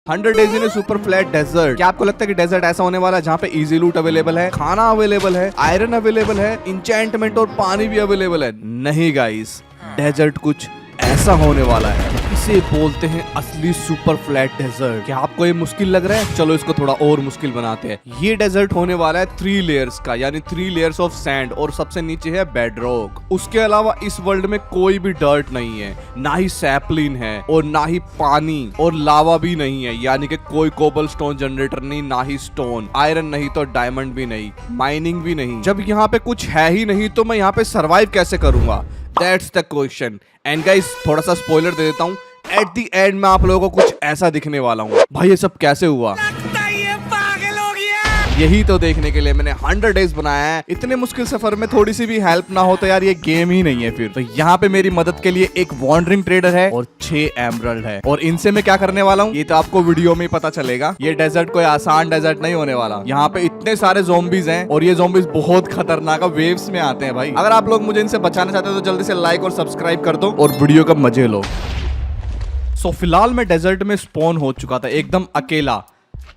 100 days in super flat desert. क्या आपको लगता है कि डेजर्ट ऐसा होने वाला है जहाँ पे इजी लूट अवेलेबल है, खाना अवेलेबल है, आयरन अवेलेबल है, इंचेंटमेंट और पानी भी अवेलेबल है? नहीं गाइस, डेजर्ट कुछ ऐसा होने वाला है, इसे बोलते हैं असली सुपर फ्लैट डेजर्ट। क्या आपको ये मुश्किल लग रहा है? चलो इसको थोड़ा और मुश्किल बनाते हैं। ये डेजर्ट होने वाला है 3 लेयर्स का, यानी 3 लेयर्स ऑफ सैंड, और सबसे नीचे है बेडरॉक। उसके अलावा इस वर्ल्ड में कोई भी डर्ट नहीं है, ना ही सैपलिन है और ना ही पानी, और लावा भी नहीं है, यानी कि कोई कोबल स्टोन जनरेटर नहीं, ना ही स्टोन, आयरन नहीं तो डायमंड भी नहीं, माइनिंग भी नहीं। जब यहाँ पे कुछ है ही नहीं तो मैं यहाँ पे सरवाइव कैसे करूंगा? That's the question. And guys, थोड़ा सा स्पॉइलर दे देता हूँ, एट द एंड में आप लोगों को कुछ ऐसा दिखने वाला हूँ। भाई ये सब कैसे हुआ? यही तो देखने के लिए मैंने 100 डेज बनाया है। इतने मुश्किल सफर में थोड़ी सी भी हेल्प ना हो तो यार ये गेम ही नहीं है फिर। तो यहाँ पे मेरी मदद के लिए एक वॉन्डरिंग ट्रेडर है और 6 एमरल्ड है, और इनसे मैं क्या करने वाला हूँ ये तो आपको वीडियो में ही पता चलेगा। ये डेजर्ट कोई आसान डेजर्ट नहीं होने वाला। यहाँ पे इतने सारे ज़ॉम्बीज हैं और ये ज़ॉम्बीज बहुत खतरनाक वेव्स में आते हैं भाई। अगर आप लोग मुझे इनसे बचाना चाहते हो तो जल्दी से लाइक और सब्सक्राइब कर दो और वीडियो का मजे लो। सो फिलहाल मैं डेजर्ट में स्पॉन हो चुका था एकदम अकेला।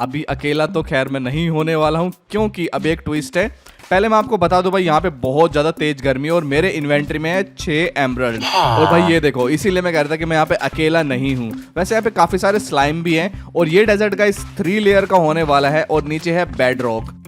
अभी अकेला तो खैर मैं नहीं होने वाला हूँ, क्योंकि अभी एक ट्विस्ट है। पहले मैं आपको बता दूं भाई, यहाँ पे बहुत ज्यादा तेज गर्मी है और मेरे इन्वेंट्री में है 6 एमरल्ड। और भाई ये देखो, इसीलिए मैं कह रहा था कि मैं यहाँ पे अकेला नहीं हूँ। वैसे यहाँ पे काफी सारे स्लाइम भी हैं, और ये डेजर्ट का इस 3 लेयर का होने वाला है, और नीचे है बेडरॉक।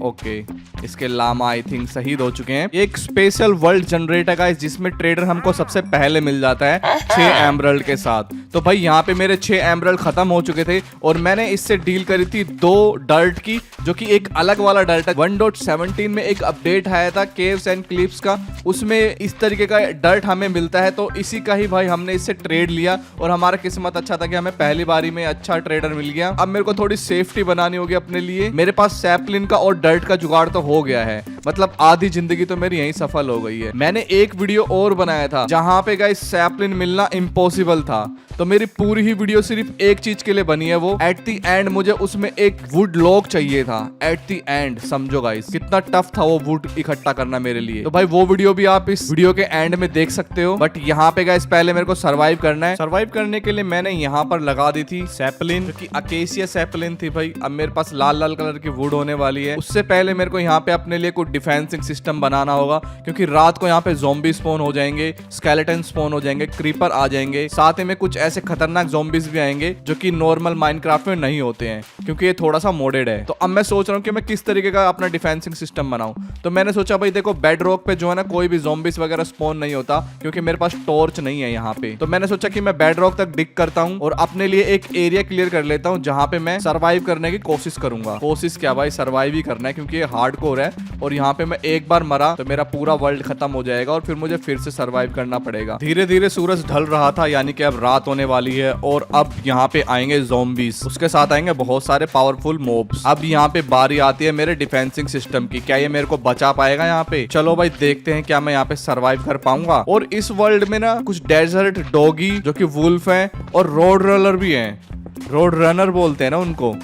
ओके, इसके लामा आई थिंक शहीद हो चुके हैं। एक स्पेशल वर्ल्ड जनरेटर का, जिसमें ट्रेडर हमको सबसे पहले मिल जाता है 6 एमरल्ड के साथ। तो भाई यहाँ पे मेरे 6 एमरल्ड खत्म हो चुके थे, और मैंने इससे डील करी थी 2 डर्ट की, जो कि एक अलग वाला डर्ट है। 1.17 में एक अपडेट आया था केव्स एंड क्लिप्स का, उसमें इस तरीके का डर्ट हमें मिलता है। तो इसी का ही भाई हमने इससे ट्रेड लिया, और हमारा किस्मत अच्छा था कि हमें पहली बारी में अच्छा ट्रेडर मिल गया। अब मेरे को थोड़ी सेफ्टी बनानी होगी अपने लिए। मेरे पास सैपलिन का और डर्ट का जुगाड़ तो हो गया है, मतलब आधी जिंदगी तो मेरी यहीं सफल हो गई है। मैंने एक वीडियो और बनाया था जहां पे गाइस सैपलिन मिलना इम्पॉसिबल था, तो मेरी पूरी ही वीडियो सिर्फ एक चीज के लिए बनी है, वो एट द एंड मुझे उसमें एक वुड लॉग चाहिए था। एट द एंड समझो गाइस कितना टफ था वो वुड इकट्ठा करना मेरे लिए। तो भाई वो वीडियो भी आप इस वीडियो के एंड में देख सकते हो। बट यहाँ पे गाइस पहले मेरे को सर्वाइव करना है। सर्वाइव करने के लिए मैंने यहाँ पर लगा दी थी सैपलिन, जो कि अकेसिया सैपलिन थी भाई। अब मेरे पास लाल लाल कलर की वुड होने वाली है। उससे पहले मेरे को यहाँ पे अपने लिए कुछ डिफेंसिंग सिस्टम बनाना होगा, क्योंकि रात को यहाँ पे ज़ॉम्बी स्पॉन हो जाएंगे, स्केलेटन स्पॉन हो जाएंगे, क्रीपर आ जाएंगे, साथ ही में कुछ ऐसे खतरनाक ज़ॉम्बीज भी आएंगे जो कि नॉर्मल माइनक्राफ्ट में नहीं होते हैं, क्योंकि ये थोड़ा सा मोडेड है। तो अब मैं सोच रहा हूँ कि मैं किस तरीके का अपना डिफेंसिंग सिस्टम बनाऊं। तो मैंने सोचा भाई देखो, बेड रॉक पे जो है ना कोई भी ज़ॉम्बीज वगैरह स्पॉन नहीं होता, क्योंकि मेरे पास टॉर्च नहीं है यहाँ पे। तो मैंने सोचा कि मैं बेड रॉक तक डिग करता हूँ और अपने लिए एक एरिया क्लियर कर लेता हूँ जहाँ पे मैं सर्वाइव करने की कोशिश करूंगा। कोशिश क्या भाई, सर्वाइव ही करना है, क्योंकि ये हार्डकोर है, और यहाँ पे मैं एक बार मरा तो मेरा पूरा वर्ल्ड खत्म हो जाएगा, और फिर मुझे फिर से सर्वाइव करना पड़ेगा। धीरे धीरे सूरज ढल रहा था, यानी कि अब रात होने वाली है, और अब यहाँ पे आएंगे ज़ॉम्बीज, उसके साथ आएंगे बहुत सारे पावरफुल मॉब्स। अब यहाँ पे बारी आती है मेरे डिफेंसिंग सिस्टम की। क्या ये मेरे को बचा पाएगा यहाँ पे? चलो भाई देखते हैं क्या मैं यहाँ पे सर्वाइव कर पाऊंगा। और इस वर्ल्ड में ना कुछ डेजर्ट डॉगी जो कि वुल्फ हैं, और रोड रनर भी हैं। रोड रनर बोलते हैं ना उनको?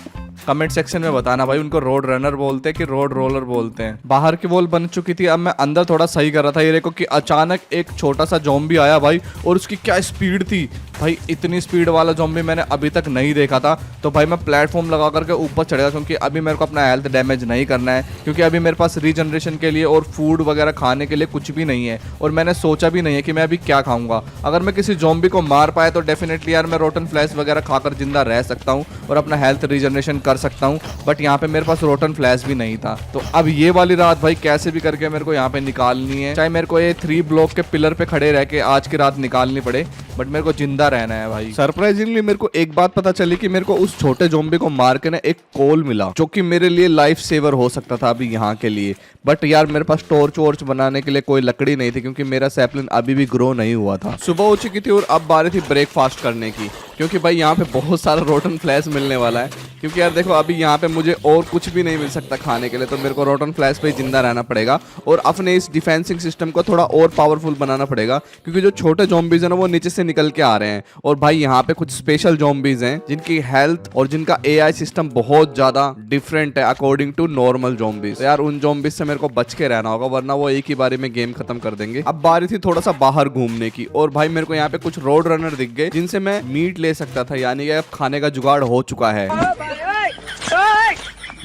कमेंट सेक्शन में बताना भाई, उनको रोड रनर बोलते हैं कि रोड रोलर बोलते हैं। बाहर की वॉल बन चुकी थी, अब मैं अंदर थोड़ा सही कर रहा था। ये देखो कि अचानक एक छोटा सा ज़ॉम्बी आया भाई, और उसकी क्या स्पीड थी भाई। इतनी स्पीड वाला ज़ॉम्बी मैंने अभी तक नहीं देखा था। तो भाई मैं प्लेटफॉर्म लगा करके ऊपर चढ़ेगा, क्योंकि अभी मेरे को अपना हेल्थ डैमेज नहीं करना है, क्योंकि अभी मेरे पास रीजनरेशन के लिए और फूड वगैरह खाने के लिए कुछ भी नहीं है, और मैंने सोचा भी नहीं है कि मैं अभी क्या खाऊंगा। अगर मैं किसी ज़ॉम्बी को मार पाया तो डेफिनेटली यार मैं रोटन फ्लैश वगैरह खाकर जिंदा रह सकता हूँ और अपना हेल्थ रीजनरेशन कर सकता हूँ। बट यहाँ पे मेरे पास रोटन फ्लैश भी नहीं था। तो अब ये वाली रात भाई कैसे भी करके मेरे को यहाँ पे निकालनी है, चाहे मेरे को ये 3 ब्लॉक के पिलर पे खड़े रह के आज की रात निकालनी पड़े, बट मेरे को जिंदा रहना है भाई। सरप्राइजिंगली मेरे को एक बात पता चली कि मेरे को उस छोटे ज़ॉम्बी को मार के ना एक कोल मिला, जो कि मेरे लिए लाइफ सेवर हो सकता था अभी यहाँ के लिए। बट यार मेरे पास टॉर्च वॉर्च बनाने के लिए कोई लकड़ी नहीं थी, क्योंकि मेरा सैपलिन अभी भी ग्रो नहीं हुआ था। सुबह हो चुकी थी और अब बारी थी ब्रेकफास्ट करने की, क्योंकि भाई यहाँ पे बहुत सारा रोटन फ्लैश मिलने वाला है, क्योंकि यार देखो अभी यहाँ पे मुझे और कुछ भी नहीं मिल सकता खाने के लिए, तो मेरे को रोटन फ्लैश पे जिंदा रहना पड़ेगा और अपने इस डिफेंसिंग सिस्टम को थोड़ा और पावरफुल बनाना पड़ेगा, क्योंकि जो छोटे ज़ॉम्बीज है ना वो नीचे से निकल के आ रहे हैं। और भाई यहाँ पे कुछ स्पेशल ज़ॉम्बीज हैं जिनकी हेल्थ और जिनका एआई सिस्टम बहुत ज्यादा डिफरेंट है अकॉर्डिंग टू नॉर्मल ज़ॉम्बीज। तो यार उन ज़ॉम्बीज से मेरे को बच के रहना होगा, वरना वो एक ही बारी में गेम खत्म कर देंगे। अब बारी थी थोड़ा सा बाहर घूमने की, और भाई मेरे को यहाँ पे कुछ रोड रनर दिख गए जिनसे मैं मीट ले सकता था, यानी कि अब खाने का जुगाड़ हो चुका है।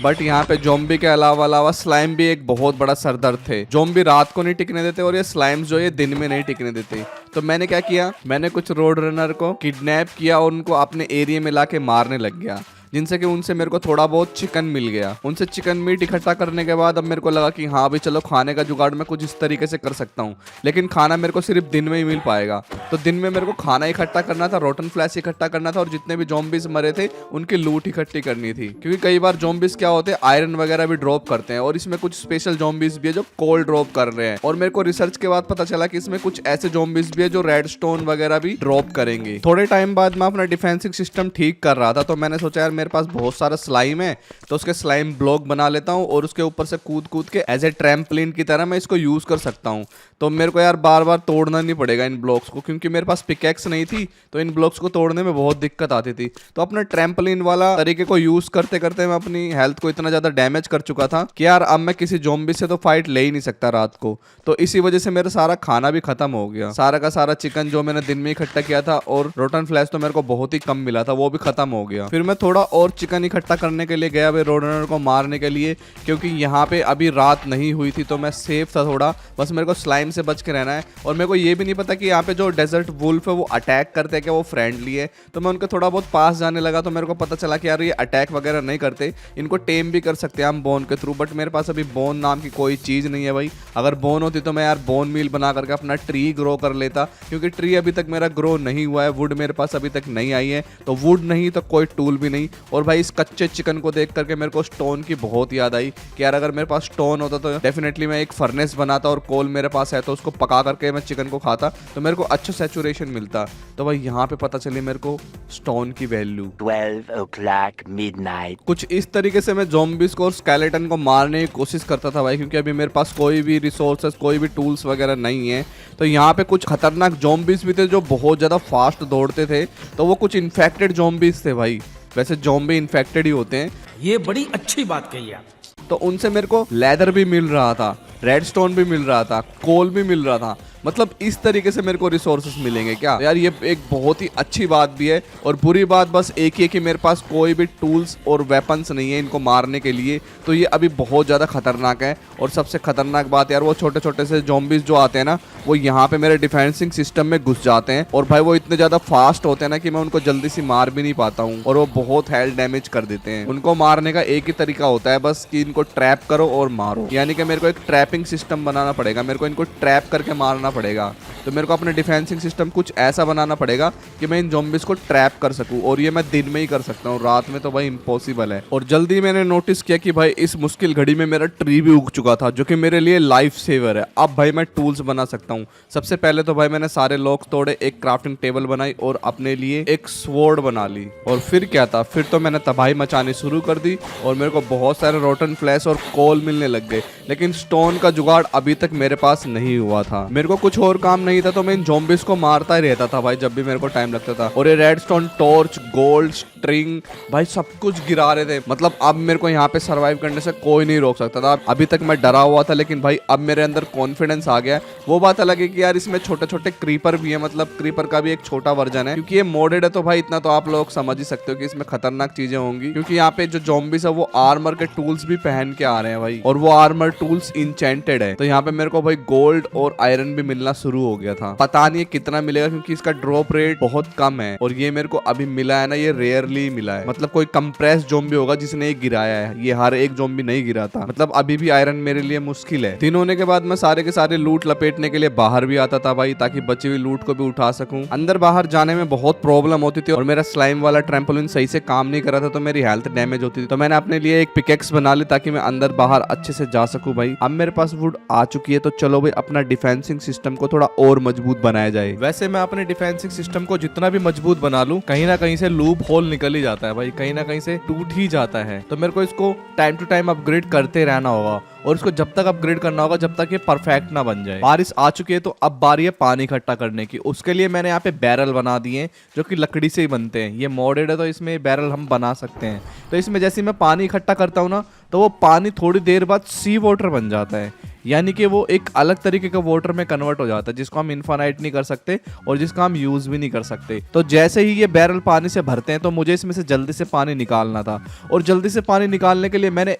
बट यहाँ पे जोम्बी के अलावा स्लाइम भी एक बहुत बड़ा सरदर्द थे। जोम्बी रात को नहीं टिकने देते और ये स्लाइम्स जो ये दिन में नहीं टिकने देते। तो मैंने क्या किया, मैंने कुछ रोड रनर को किडनैप किया और उनको अपने एरिया में लाके मारने लग गया, जिनसे कि उनसे मेरे को थोड़ा बहुत चिकन मिल गया। उनसे चिकन मीट इकट्ठा करने के बाद अब मेरे को लगा कि हाँ भाई चलो खाने का जुगाड़ मैं कुछ इस तरीके से कर सकता हूँ, लेकिन खाना मेरे को सिर्फ दिन में ही मिल पाएगा। तो दिन में मेरे को खाना इकट्ठा करना था, रोटन फ्लैश इकट्ठा करना था, और जितने भी ज़ॉम्बीज मरे थे उनकी लूट इकट्ठी करनी थी, क्योंकि कई बार ज़ॉम्बीज क्या होते हैं आयरन वगैरह भी ड्रॉप करते हैं, और इसमें कुछ स्पेशल ज़ॉम्बीज भी है जो कोल ड्रॉप कर रहे हैं। और मेरे को रिसर्च के बाद पता चला कि इसमें कुछ ऐसे ज़ॉम्बीज भी है जो रेड स्टोन वगैरह भी ड्रॉप करेंगे। थोड़े टाइम बाद मैं अपना डिफेंसिव सिस्टम ठीक कर रहा था, तो मैंने सोचा यार मेरे पास बहुत सारा स्लाइम है, तो उसके स्लाइम ब्लॉक बना लेता हूँ और उसके ऊपर से कूद कूद के एज ए ट्रैम्पलिन की तरह मैं इसको यूज कर सकता हूँ। तो मेरे को यार बार बार तोड़ना नहीं पड़ेगा इन ब्लॉक्स को, क्योंकि मेरे पास पिकैक्स नहीं थी, तो इन ब्लॉक्स को तोड़ने में बहुत दिक्कत आती थी। तो अपना ट्रैम्पलिन वाला तरीके को यूज करते करते मैं अपनी हेल्थ को इतना ज्यादा डैमेज कर चुका था कि यार अब मैं किसी ज़ॉम्बी से तो फाइट ले ही नहीं सकता रात को। तो इसी वजह से मेरा सारा खाना भी खत्म हो गया। सारा का सारा चिकन जो मैंने दिन में इकट्ठा किया था और रोटन फ्लैश तो मेरे को बहुत ही कम मिला था, वो भी खत्म हो गया। फिर मैं थोड़ा और चिकन इकट्ठा करने के लिए गया रोड रनर को मारने के लिए, क्योंकि यहाँ पे अभी रात नहीं हुई थी, तो मैं सेफ था थोड़ा, बस मेरे को स्लाइम से बच के रहना है। और मेरे को ये भी नहीं पता कि यहाँ पे जो डेजर्ट वुल्फ है वो अटैक करते हैं क्या, वो फ्रेंडली है। तो मैं उनके थोड़ा बहुत पास जाने लगा, तो मेरे को पता चला कि यार ये अटैक वगैरह नहीं करते, इनको टेम भी कर सकते हैं हम बोन के थ्रू। बट मेरे पास अभी बोन नाम की कोई चीज़ नहीं है भाई। अगर बोन होती तो मैं यार बोन मील बना करके अपना ट्री ग्रो कर लेता, क्योंकि ट्री अभी तक मेरा ग्रो नहीं हुआ है। वुड मेरे पास अभी तक नहीं आई है, तो वुड नहीं तो कोई टूल भी नहीं। और भाई इस कच्चे चिकन को देख करके मेरे को स्टोन की बहुत याद आई कि यार अगर मेरे पास स्टोन होता तो डेफिनेटली मैं एक फर्नेस बनाता, और कोल मेरे पास है तो उसको पका करके मैं चिकन को खाता, तो मेरे को अच्छा सैचुरेशन मिलता। तो भाई यहाँ पे पता चली मेरे को स्टोन की वैल्यू। 12 o'clock midnight। कुछ इस तरीके से मैं ज़ॉम्बीज को और स्केलेटन को मारने की कोशिश करता था भाई, क्योंकि अभी मेरे पास कोई भी रिसोर्सेस, कोई भी टूल्स वगैरह नहीं है। तो यहाँ पे कुछ खतरनाक ज़ॉम्बीज भी थे जो बहुत ज़्यादा फास्ट दौड़ते थे, तो वो कुछ इन्फेक्टेड ज़ॉम्बीज थे भाई। वैसे ज़ॉम्बी इन्फेक्टेड ही होते हैं। ये बड़ी अच्छी बात कही आप। तो उनसे मेरे को लेदर भी मिल रहा था, रेड स्टोन भी मिल रहा था, कोल भी मिल रहा था। मतलब इस तरीके से मेरे को रिसोर्सेस मिलेंगे क्या यार, ये एक बहुत ही अच्छी बात भी है। और बुरी बात बस एक ही है कि मेरे पास कोई भी टूल्स और वेपन्स नहीं है इनको मारने के लिए, तो ये अभी बहुत ज़्यादा खतरनाक है। और सबसे खतरनाक बात यार, वो छोटे छोटे से ज़ॉम्बीज जो आते हैं ना, वो यहाँ पे मेरे डिफेंसिंग सिस्टम में घुस जाते हैं, और भाई वो इतने ज़्यादा फास्ट होते हैं ना कि मैं उनको जल्दी से मार भी नहीं पाता हूँ, और वो बहुत हेल्थ डैमेज कर देते हैं। उनको मारने का एक ही तरीका होता है बस, कि इनको ट्रैप करो और मारो, यानी कि मेरे को एक ट्रैपिंग सिस्टम बनाना पड़ेगा, मेरे को इनको ट्रैप करके मारना पड़ेगा। तो मेरे को अपने डिफेंसिंग सिस्टम कुछ ऐसा बनाना पड़ेगा कि मैं इन ज़ॉम्बीज को ट्रैप कर सकूं, और ये मैं दिन में ही कर सकता हूँ, रात में तो भाई इम्पॉसिबल है। और जल्दी मैंने नोटिस किया कि भाई इस मुश्किल घड़ी में मेरा ट्री भी उग चुका था, जो कि मेरे लिए लाइफ सेवर है। अब भाई मैं टूल्स बना सकता हूँ। सबसे पहले तो भाई मैंने सारे लॉक्स तोड़े, एक क्राफ्टिंग टेबल बनाई और अपने लिए एक स्वॉर्ड बना ली। और फिर क्या था, फिर तो मैंने तबाही मचानी शुरू कर दी, और मेरे को बहुत सारे रोटन फ्लैश और कोल मिलने लग गए। लेकिन स्टोन का जुगाड़ अभी तक मेरे पास नहीं हुआ था। मेरे को कुछ और काम नहीं था, तो मैं इन ज़ॉम्बीज को मारता ही रहता था भाई जब भी मेरे को टाइम लगता था। और ये रेडस्टोन, टॉर्च, गोल्ड, स्ट्रिंग, भाई सब कुछ गिरा रहे थे। मतलब अब मेरे को यहाँ पे सरवाइव करने से कोई नहीं रोक सकता था। अभी तक मैं डरा हुआ था, लेकिन भाई अब मेरे अंदर कॉन्फिडेंस आ गया। वो बात अलग है कि यार इसमें छोटे छोटे क्रीपर भी है, मतलब क्रीपर का भी एक छोटा वर्जन है, क्योंकि ये मोडेड है। तो भाई इतना तो आप लोग समझ ही सकते हो कि इसमें खतरनाक चीजें होंगी, क्योंकि यहाँ पे जो ज़ॉम्बीज है वो आर्मर के टूल्स भी पहन के आ रहे हैं भाई, और वो आर्मर टूल्स इंचेंटेड है। तो यहाँ पे मेरे को भाई गोल्ड और आयरन भी मिलना शुरू हो गया था। पता नहीं कितना मिलेगा, क्योंकि इसका ड्रॉप रेट बहुत कम है, और ये मेरे को अभी मिला है ना, ये रेयरली मिला है। मतलब कोई कंप्रेस ज़ॉम्बी होगा जिसने ये गिराया है, ये हर एक ज़ॉम्बी नहीं गिरा था। मतलब अभी भी आयरन मेरे लिए मुश्किल है। दिन होने के बाद मैं सारे के सारे लूट लपेटने के लिए बाहर भी आता था भाई, ताकि बची हुई लूट को भी उठा सकूं। अंदर बाहर जाने में बहुत प्रॉब्लम होती थी, और मेरा स्लाइम वाला ट्रैम्पोलिन सही से काम नहीं कर रहा था, तो मेरी हेल्थ डैमेज होती थी। तो मैंने अपने लिए एक पिकेक्स बना ली ताकि मैं अंदर बाहर अच्छे से जा सकूं भाई। अब मेरे पास वुड आ चुकी है, तो चलो भाई अपना डिफेंसिंग सिस्टम को थोड़ा और मजबूत बनाया जाए। वैसे मैं अपने डिफेंसिंग सिस्टम को जितना भी मजबूत बना लूं, कहीं ना कहीं से लूप होल निकल ही जाता है भाई, कहीं ना कहीं से टूट ही जाता है। तो मेरे को इसको टाइम टू टाइम अपग्रेड करते रहना होगा और इसको जब तक अपग्रेड करना होगा जब तक ये परफेक्ट ना बन जाए। बारिश आ चुकी है तो अब बारी है पानी इकट्ठा करने की। उसके लिए मैंने यहाँ पे बैरल बना दिए हैं जो कि लकड़ी से ही बनते हैं। ये मॉडेड है तो इसमें बैरल हम बना सकते हैं। तो इसमें जैसे मैं पानी इकट्ठा करता हूँ ना तो वो पानी थोड़ी देर बाद सी वाटर बन जाता है, यानी कि वो एक अलग तरीके का वाटर में कन्वर्ट हो जाता है जिसको हम इनफाइनाइट नहीं कर सकते और जिसका हम यूज भी नहीं कर सकते। तो जैसे ही ये बैरल पानी से भरते हैं तो मुझे इसमें से जल्दी से पानी निकालना था और जल्दी से पानी निकालने के लिए मैंने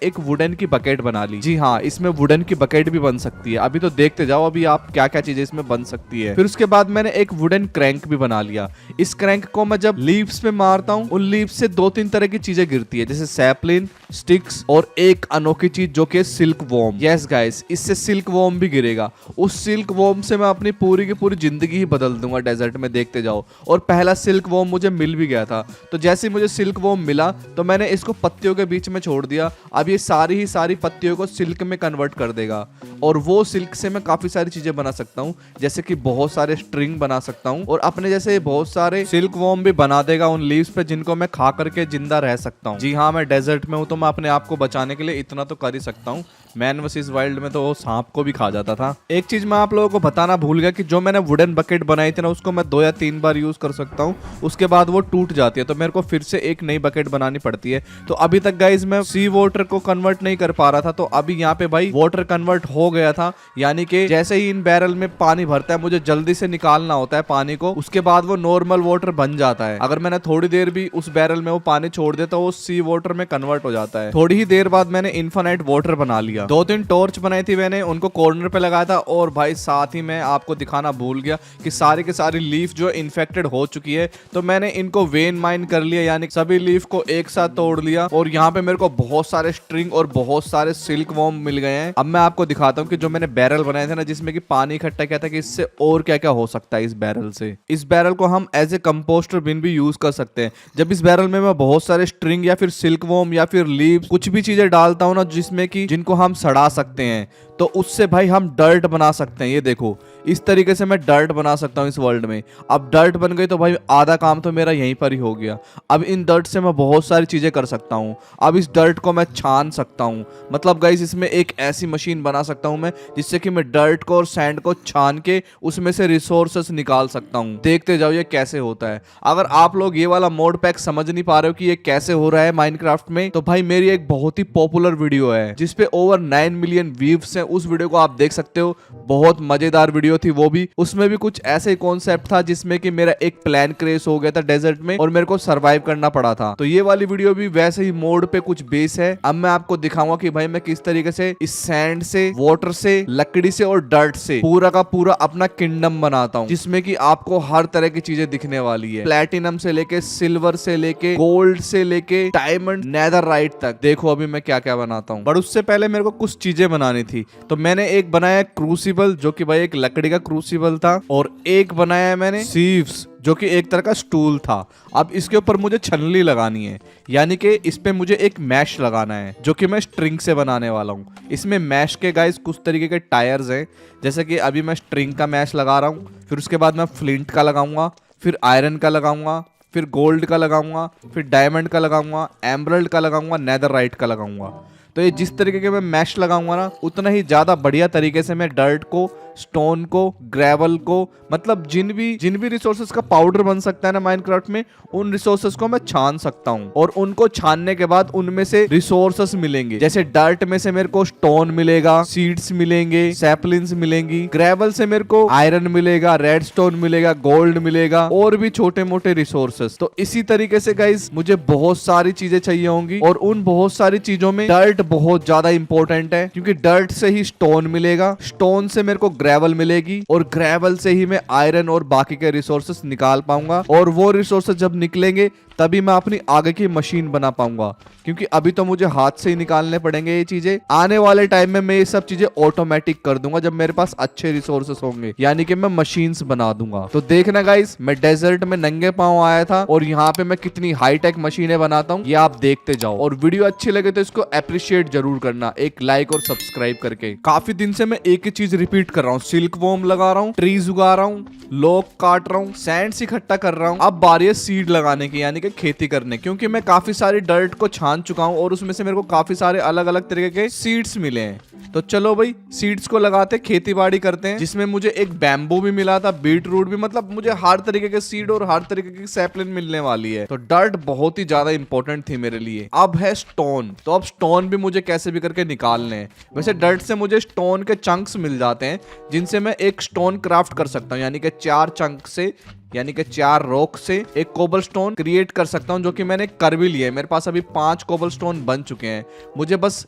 एक वुडन की बकेट बना ली। जी हाँ, इसमें वुडन की बकेट भी बन सकती है। अभी तो देखते जाओ अभी आप क्या क्या चीजें इसमें बन सकती है। फिर उसके बाद मैंने एक वुडन क्रैंक भी बना लिया। इस क्रैंक को मैं जब लीव्स पे मारता हूँ उन लीव्स से 2-3 तरह की चीजें गिरती है, जैसे सैपलिन, स्टिक्स और एक अनोखी चीज जो कि सिल्क वॉर्म। यस गाइस, इससे सिल्क वॉर्म भी गिरेगा। उस सिल्क वॉर्म से मैं अपनी पूरी की पूरी जिंदगी ही बदल दूंगा डेजर्ट में, देखते जाओ। और पहला सिल्क वॉर्म मुझे मिल भी गया था। तो जैसे ही मुझे सिल्क वॉर्म मिला तो मैंने इसको पत्तियों के बीच में छोड़ दिया। अब ये सारी ही सारी पत्तियों को सिल्क में कन्वर्ट कर देगा और वो सिल्क से मैं काफी सारी चीजें बना सकता हूँ, जैसे कि बहुत सारे स्ट्रिंग बना सकता हूँ और अपने जैसे बहुत सारे सिल्क वॉर्म भी बना देगा उन लीव्स पे जिनको मैं खा करके जिंदा रह सकता हूँ। जी हाँ, मैं डेजर्ट में हूँ तो मैं अपने आप को बचाने के लिए इतना तो कर ही सकता हूँ। मैन वर्सेस वाइल्ड में तो वो सांप को भी खा जाता था। एक चीज मैं आप लोगों को बताना भूल गया कि जो मैंने वुडन बकेट बनाई थी ना उसको मैं 2 या 3 बार यूज कर सकता हूँ, उसके बाद वो टूट जाती है तो मेरे को फिर से एक नई बकेट बनानी पड़ती है। तो अभी तक गाइज मैं सी वाटर को कन्वर्ट नहीं कर पा रहा था, तो अभी यहाँ पे भाई वाटर कन्वर्ट हो गया था। यानी कि जैसे ही इन बैरल में पानी भरता है मुझे जल्दी से निकालना होता है पानी को, उसके बाद वो नॉर्मल वाटर बन जाता है। अगर मैंने थोड़ी देर भी उस बैरल में वो पानी छोड़ दिया तो वो सी वाटर में कन्वर्ट हो जाता है। थोड़ी ही देर बाद मैंने इनफाइनाइट वाटर बना लिया। 2-3 टॉर्च बनाई थी मैंने, उनको कॉर्नर पे लगाया था और भाई साथ ही मैं आपको दिखाना भूल गया कि सारी के सारी लीफ जो इन्फेक्टेड हो चुकी है तो मैंने इनको वेन माइन कर लिया, यानी सभी लीफ को एक साथ तोड़ लिया और यहाँ पे मेरे को बहुत सारे स्ट्रिंग और बहुत सारे सिल्क वॉर्म मिल गए हैं। अब मैं आपको दिखाता हूँ कि जो मैंने बैरल बनाए थे ना जिसमें कि पानी इकट्ठा किया था कि इससे और क्या क्या हो सकता है। इस बैरल से, इस बैरल को हम एज ए कंपोस्टर बिन भी यूज कर सकते हैं। जब इस बैरल में मैं बहुत सारे स्ट्रिंग या फिर सिल्क वॉर्म या फिर लीव्स कुछ भी चीजें डालता हूँ ना जिसमें कि जिनको हम सड़ा सकते हैं तो उससे भाई हम डर्ट बना सकते हैं। ये देखो इस तरीके से मैं डर्ट बना सकता हूँ इस वर्ल्ड में। अब डर्ट बन गई तो भाई आधा काम तो मेरा यहीं पर ही हो गया। अब इन डर्ट से मैं बहुत सारी चीजें कर सकता हूँ। अब इस डर्ट को मैं छान सकता हूँ, मतलब गाइस इसमें एक ऐसी मशीन बना सकता हूँ मैं जिससे कि मैं डर्ट को और सैंड को छान के उसमें से रिसोर्सेस निकाल सकता हूँ। देखते जाओ ये कैसे होता है। अगर आप लोग ये वाला मोड पैक समझ नहीं पा रहे हो कि ये कैसे हो रहा है माइनक्राफ्ट में, तो भाई मेरी एक बहुत ही पॉपुलर वीडियो है जिसपे ओवर 9 मिलियन व्यूज हैं। उस वीडियो को आप देख सकते हो, बहुत मजेदार वीडियो थी वो भी। उसमें भी कुछ ऐसे कॉन्सेप्ट था जिसमें कि मेरा एक प्लान क्रेश हो गया था डेजर्ट में और मेरे को सरवाइव करना पड़ा था। तो ये वाली वीडियो भी वैसे ही मोड पे कुछ बेस है। अब मैं आपको दिखाऊंगा कि भाई मैं किस तरीके से इस सैंड से, वाटर से, लकड़ी से और डर्ट से पूरा का पूरा अपना किंगडम बनाता हूँ जिसमें कि आपको हर तरह की चीजें दिखने वाली है। प्लेटिनम से लेके सिल्वर से लेके गोल्ड से लेके डायमंड नेदरराइट तक। देखो अभी मैं क्या क्या बनाता हूँ। पर उससे पहले मेरे को कुछ चीजें बनानी थी तो मैंने एक बनाया क्रूसिबल जो कि भाई एक लकड़ी का क्रूसिबल था और एक बनाया मैंने सीव्स जो कि एक तरह का स्टूल था। अब इसके ऊपर मुझे छलनी लगानी है, यानी कि इस पे मुझे एक मैश लगाना है जो कि मैं स्ट्रिंग से बनाने वाला हूँ। इसमें मैश के गाइस कुछ तरीके के टायर्स हैं, जैसे कि अभी मैं स्ट्रिंग का मैश लगा रहा हूँ, फिर उसके बाद मैं फ्लिंट का लगाऊंगा, फिर आयरन का लगाऊंगा, फिर गोल्ड का लगाऊंगा, फिर डायमंड का लगाऊंगा, एमरल्ड का लगाऊंगा, नेदरराइट का लगाऊंगा। तो ये जिस तरीके के मैं मैश लगाऊंगा ना उतना ही ज्यादा बढ़िया तरीके से मैं डर्ट को, स्टोन को, ग्रेवल को, मतलब जिन भी रिसोर्सेज का पाउडर बन सकता है ना माइनक्राफ्ट में, उन रिसोर्सेज को मैं छान सकता हूँ और उनको छानने के बाद उनमें से रिसोर्सेज मिलेंगे। जैसे डर्ट में से मेरे को स्टोन मिलेगा, सीड्स मिलेंगे, सैपलिंग्स मिलेंगी, ग्रेवल से मेरे को आयरन मिलेगा, रेड स्टोन मिलेगा, गोल्ड मिलेगा और भी छोटे मोटे रिसोर्सेज। तो इसी तरीके से गाइस मुझे बहुत सारी चीजें चाहिए होंगी और उन बहुत सारी चीजों में डर्ट बहुत ज्यादा इंपॉर्टेंट है क्योंकि डर्ट से ही स्टोन मिलेगा, स्टोन से मेरे को ग्रेवल मिलेगी और ग्रेवल से ही मैं आयरन और बाकी के रिसोर्सेस निकाल पाऊंगा और वो रिसोर्सेस जब निकलेंगे तभी मैं अपनी आगे की मशीन बना पाऊंगा, क्योंकि अभी तो मुझे हाथ से ही निकालने पड़ेंगे ये चीजें। आने वाले टाइम में मैं ये सब चीजें ऑटोमेटिक कर दूंगा जब मेरे पास अच्छे रिसोर्सेस होंगे, यानी कि मैं मशीन्स बना दूंगा। तो देखना गाइस, मैं डेजर्ट में नंगे पांव आया था और यहाँ पे मैं कितनी हाईटेक मशीनें बनाता हूँ ये आप देखते जाओ। और वीडियो अच्छी लगे तो इसको अप्रिशिएट जरूर करना एक लाइक और सब्सक्राइब करके। काफी दिन से मैं एक ही चीज रिपीट कर रहा हूँ हूँ, सिल्क वॉर्म लगा रहा हूँ, ट्रीज उगा रहा हूँ, लॉग काट रहा हूँ, सैंड्स इकट्ठा कर रहा हूँ। अब बारी है सीड लगाने की, यानी कि खेती करने, क्योंकि मैं काफी सारी डर्ट को छान चुका हूँ और उसमें से मेरे को काफी सारे अलग अलग तरीके के सीड्स मिले हैं। तो चलो भाई सीड्स को लगाते, खेती बाड़ी करते हैं, जिसमें मुझे एक बैम्बू भी मिला था, बीट रूट भी, मतलब मुझे हर तरीके के सीड और हर तरीके की सैपलिन मिलने वाली है। तो डर्ट बहुत ही ज्यादा इंपॉर्टेंट थी मेरे लिए। अब है स्टोन, तो अब स्टोन भी मुझे कैसे भी करके निकालने हैं। वैसे डर्ट से मुझे स्टोन के चंक्स मिल जाते हैं, जिनसे मैं एक स्टोन क्राफ्ट कर सकता हूँ, यानी कि 4 चंक से, यानी कि 4 रॉक से एक कोबलस्टोन क्रिएट कर सकता हूं, जो कि मैंने कर भी लिया है। मेरे पास अभी 5 कोबलस्टोन बन चुके हैं, मुझे बस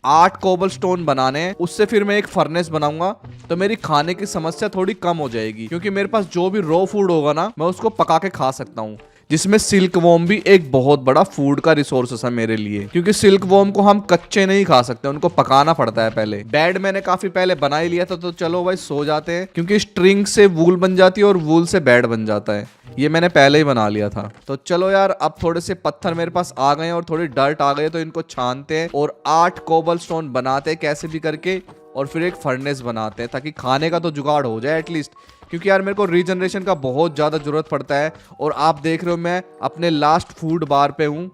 8 कोबलस्टोन बनाने हैं। उससे फिर मैं एक फर्नेस बनाऊंगा, तो मेरी खाने की समस्या थोड़ी कम हो जाएगी, क्योंकि मेरे पास जो भी रॉ फूड होगा ना, मैं उसको पका के खा सकता हूँ, जिसमें सिल्क वॉर्म भी एक बहुत बड़ा फूड का रिसोर्स है मेरे लिए, क्योंकि सिल्क वॉर्म को हम कच्चे नहीं खा सकते, उनको पकाना पड़ता है पहले। बेड मैंने काफी पहले बना ही लिया था, तो चलो भाई सो जाते हैं, क्योंकि स्ट्रिंग से वूल बन जाती है और वूल से बेड बन जाता है। ये मैंने पहले ही बना लिया था। तो चलो यार, अब थोड़े से पत्थर मेरे पास आ गए हैं और थोड़ी डर्ट आ गई, तो इनको छानते हैं और 8 कोबलस्टोन बनाते हैं कैसे भी करके, और फिर एक फर्नेस बनाते हैं, ताकि खाने का तो जुगाड़ हो जाए एटलीस्ट, क्योंकि यार मेरे को रीजनरेशन का बहुत ज़्यादा जरूरत पड़ता है। और आप देख रहे हो मैं अपने लास्ट फूड बार पे हूँ,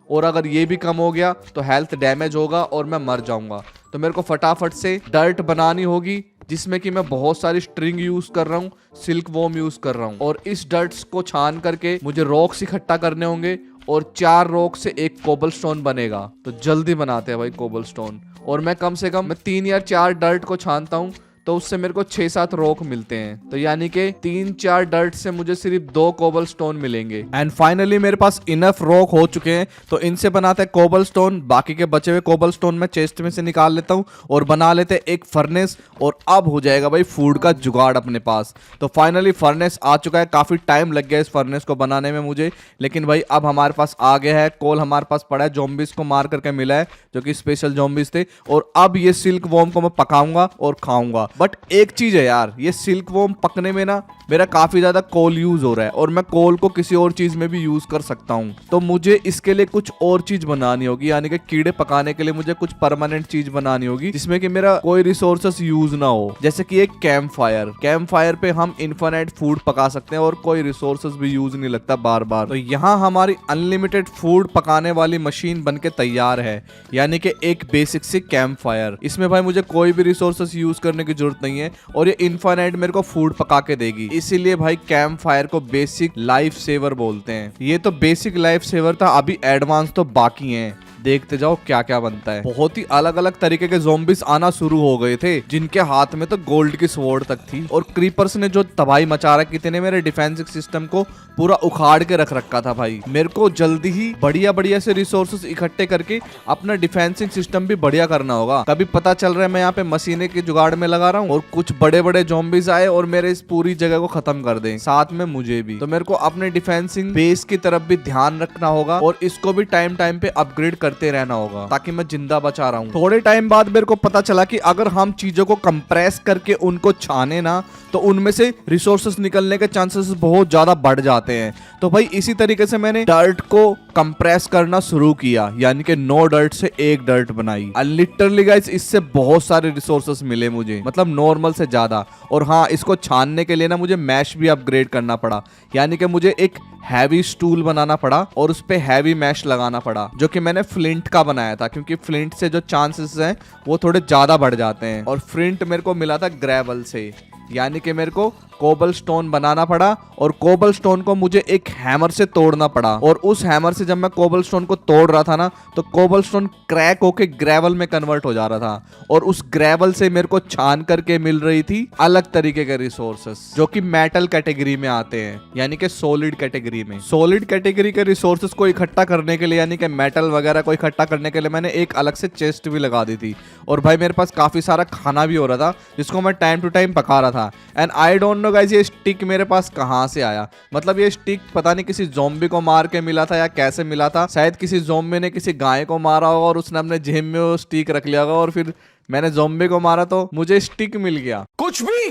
और अगर ये भी कम हो गया तो हेल्थ डैमेज होगा और मैं मर जाऊंगा। तो मेरे को फटाफट से डर्ट बनानी होगी, जिसमें कि मैं बहुत सारी स्ट्रिंग यूज कर रहा हूँ, सिल्क वॉर्म यूज कर रहा हूँ, और इस डर्ट्स को छान करके मुझे रॉक्स इकट्ठा करने होंगे, और 4 रॉक से एक कोबलस्टोन बनेगा। तो जल्दी बनाते हैं भाई कोबलस्टोन, और मैं कम से कम 3 या 4 डर्ट को छानता हूँ, तो उससे मेरे को 6-7 रॉक मिलते हैं। तो यानी कि 3-4 डर्ट से मुझे सिर्फ 2 कोबलस्टोन मिलेंगे। एंड फाइनली मेरे पास इनफ रॉक हो चुके हैं, तो इनसे बनाते हैं कोबलस्टोन। बाकी के बचे हुए कोबलस्टोन मैं चेस्ट में से निकाल लेता हूँ और बना लेते हैं एक फर्नेस, और अब हो जाएगा भाई फूड का जुगाड़ अपने पास। तो फाइनली फर्नेस आ चुका है। काफी टाइम लग गया इस फर्नेस को बनाने में मुझे, लेकिन भाई अब हमारे पास आ गया है। कोल हमारे पास पड़ा है, जोम्बिस को मार करके मिला है, जो कि स्पेशल जोम्बिस थे। और अब ये सिल्क वॉर्म को मैं पकाऊंगा और खाऊंगा। बट एक चीज है यार, ये सिल्क वॉर्म पकने में ना मेरा काफी ज्यादा कोल यूज हो रहा है, और मैं कोल को किसी और चीज में भी यूज कर सकता हूँ। तो मुझे इसके लिए कुछ और चीज बनानी होगी, यानी कि कीड़े पकाने के लिए मुझे कुछ परमानेंट चीज बनानी होगी, जिसमें कि मेरा कोई रिसोर्सेस यूज ना हो। जैसे कि एक कैंप फायर, कैंप फायर पे हम इन्फिनिट फूड पका सकते हैं और कोई रिसोर्सेस भी यूज नहीं लगता बार बार। तो यहाँ हमारी अनलिमिटेड फूड पकाने वाली मशीन बनके तैयार है, यानी कि एक बेसिक सी कैंप फायर। इसमें भाई मुझे कोई भी रिसोर्सेस यूज करने की जरूरत नहीं है, और ये इनफाइनाइट मेरे को फूड पका के देगी। इसीलिए भाई कैंप फायर को बेसिक लाइफ सेवर बोलते हैं। ये तो बेसिक लाइफ सेवर था, अभी एडवांस तो बाकी हैं। देखते जाओ क्या क्या बनता है। बहुत ही अलग अलग तरीके के ज़ॉम्बिस आना शुरू हो गए थे, जिनके हाथ में तो गोल्ड की स्वॉर्ड तक थी। और क्रीपर्स ने जो तबाही मचा रखी थी, मेरे डिफेंसिव सिस्टम को पूरा उखाड़ के रख रखा था भाई। मेरे को जल्दी ही बढ़िया बढ़िया से रिसोर्सेज इकट्ठे करके अपना डिफेंसिव सिस्टम भी बढ़िया करना होगा। कभी पता चल रहा है मैं यहाँ पे मशीने के जुगाड़ में लगा रहा हूँ और कुछ बड़े बड़े ज़ॉम्बिस आए और मेरे इस पूरी जगह को खत्म कर दें, साथ में मुझे भी। तो मेरे को अपने डिफेंसिव बेस की तरफ भी ध्यान रखना होगा और इसको भी टाइम टाइम पे अपग्रेड करते रहना होगा, ताकि मैं जिंदा बचा रहा हूँ। थोड़े टाइम बाद मेरे को पता चला कि अगर हम चीजों को कंप्रेस करके उनको छाने ना, तो उनमें से रिसोर्सेस निकलने के चांसेस बहुत ज्यादा बढ़ जाते हैं। तो भाई इसी तरीके से मैंने डर्ट को कंप्रेस करना शुरू किया, यानी कि 9 डर्ट से 1 डर्ट बनाई। लिटरली गाइस इससे बहुत सारे रिसोर्सेस मिले मुझे, मतलब नॉर्मल से ज्यादा। और हाँ, इसको छानने के लिए ना मुझे मैश भी अपग्रेड करना पड़ा, यानी कि मुझे एक हैवी स्टूल बनाना पड़ा और उस पे हैवी मैश लगाना पड़ा, जो कि मैंने फ्लिंट का बनाया था, क्योंकि फ्लिंट से जो चांसेस हैं वो थोड़े ज्यादा बढ़ जाते हैं। और फ्लिंट मेरे को मिला था ग्रेवल से, यानी कि मेरे को कोबल स्टोन बनाना पड़ा और कोबल स्टोन को मुझे एक हैमर से तोड़ना पड़ा। और उस हैमर से जब मैं कोबल स्टोन को तोड़ रहा था ना, तो कोबल स्टोन क्रैक होके ग्रेवल में कन्वर्ट हो जा रहा था, और उस ग्रेवल से मेरे को छान करके मिल रही थी अलग तरीके के रिसोर्सेस, जो कि मेटल कैटेगरी में आते हैं, यानी कि सॉलिड कैटेगरी में। सॉलिड कैटेगरी के रिसोर्सेस को इकट्ठा करने के लिए, यानी कि मेटल वगैरह को इकट्ठा करने के लिए मैंने एक अलग से चेस्ट भी लगा दी थी। और भाई मेरे पास काफी सारा खाना भी हो रहा था, जिसको मैं टाइम टू टाइम पका रहा था। And I don't know guys, ये स्टिक मेरे पास कहां से आया। मतलब ये स्टिक पता नहीं किसी ज़ॉम्बी को मार के मिला था या कैसे मिला था। शायद किसी ज़ॉम्बी ने किसी गाय को मारा होगा और उसने अपने जेब में वो स्टिक रख लिया होगा, और फिर मैंने ज़ॉम्बी को मारा तो मुझे स्टिक मिल गया। कुछ भी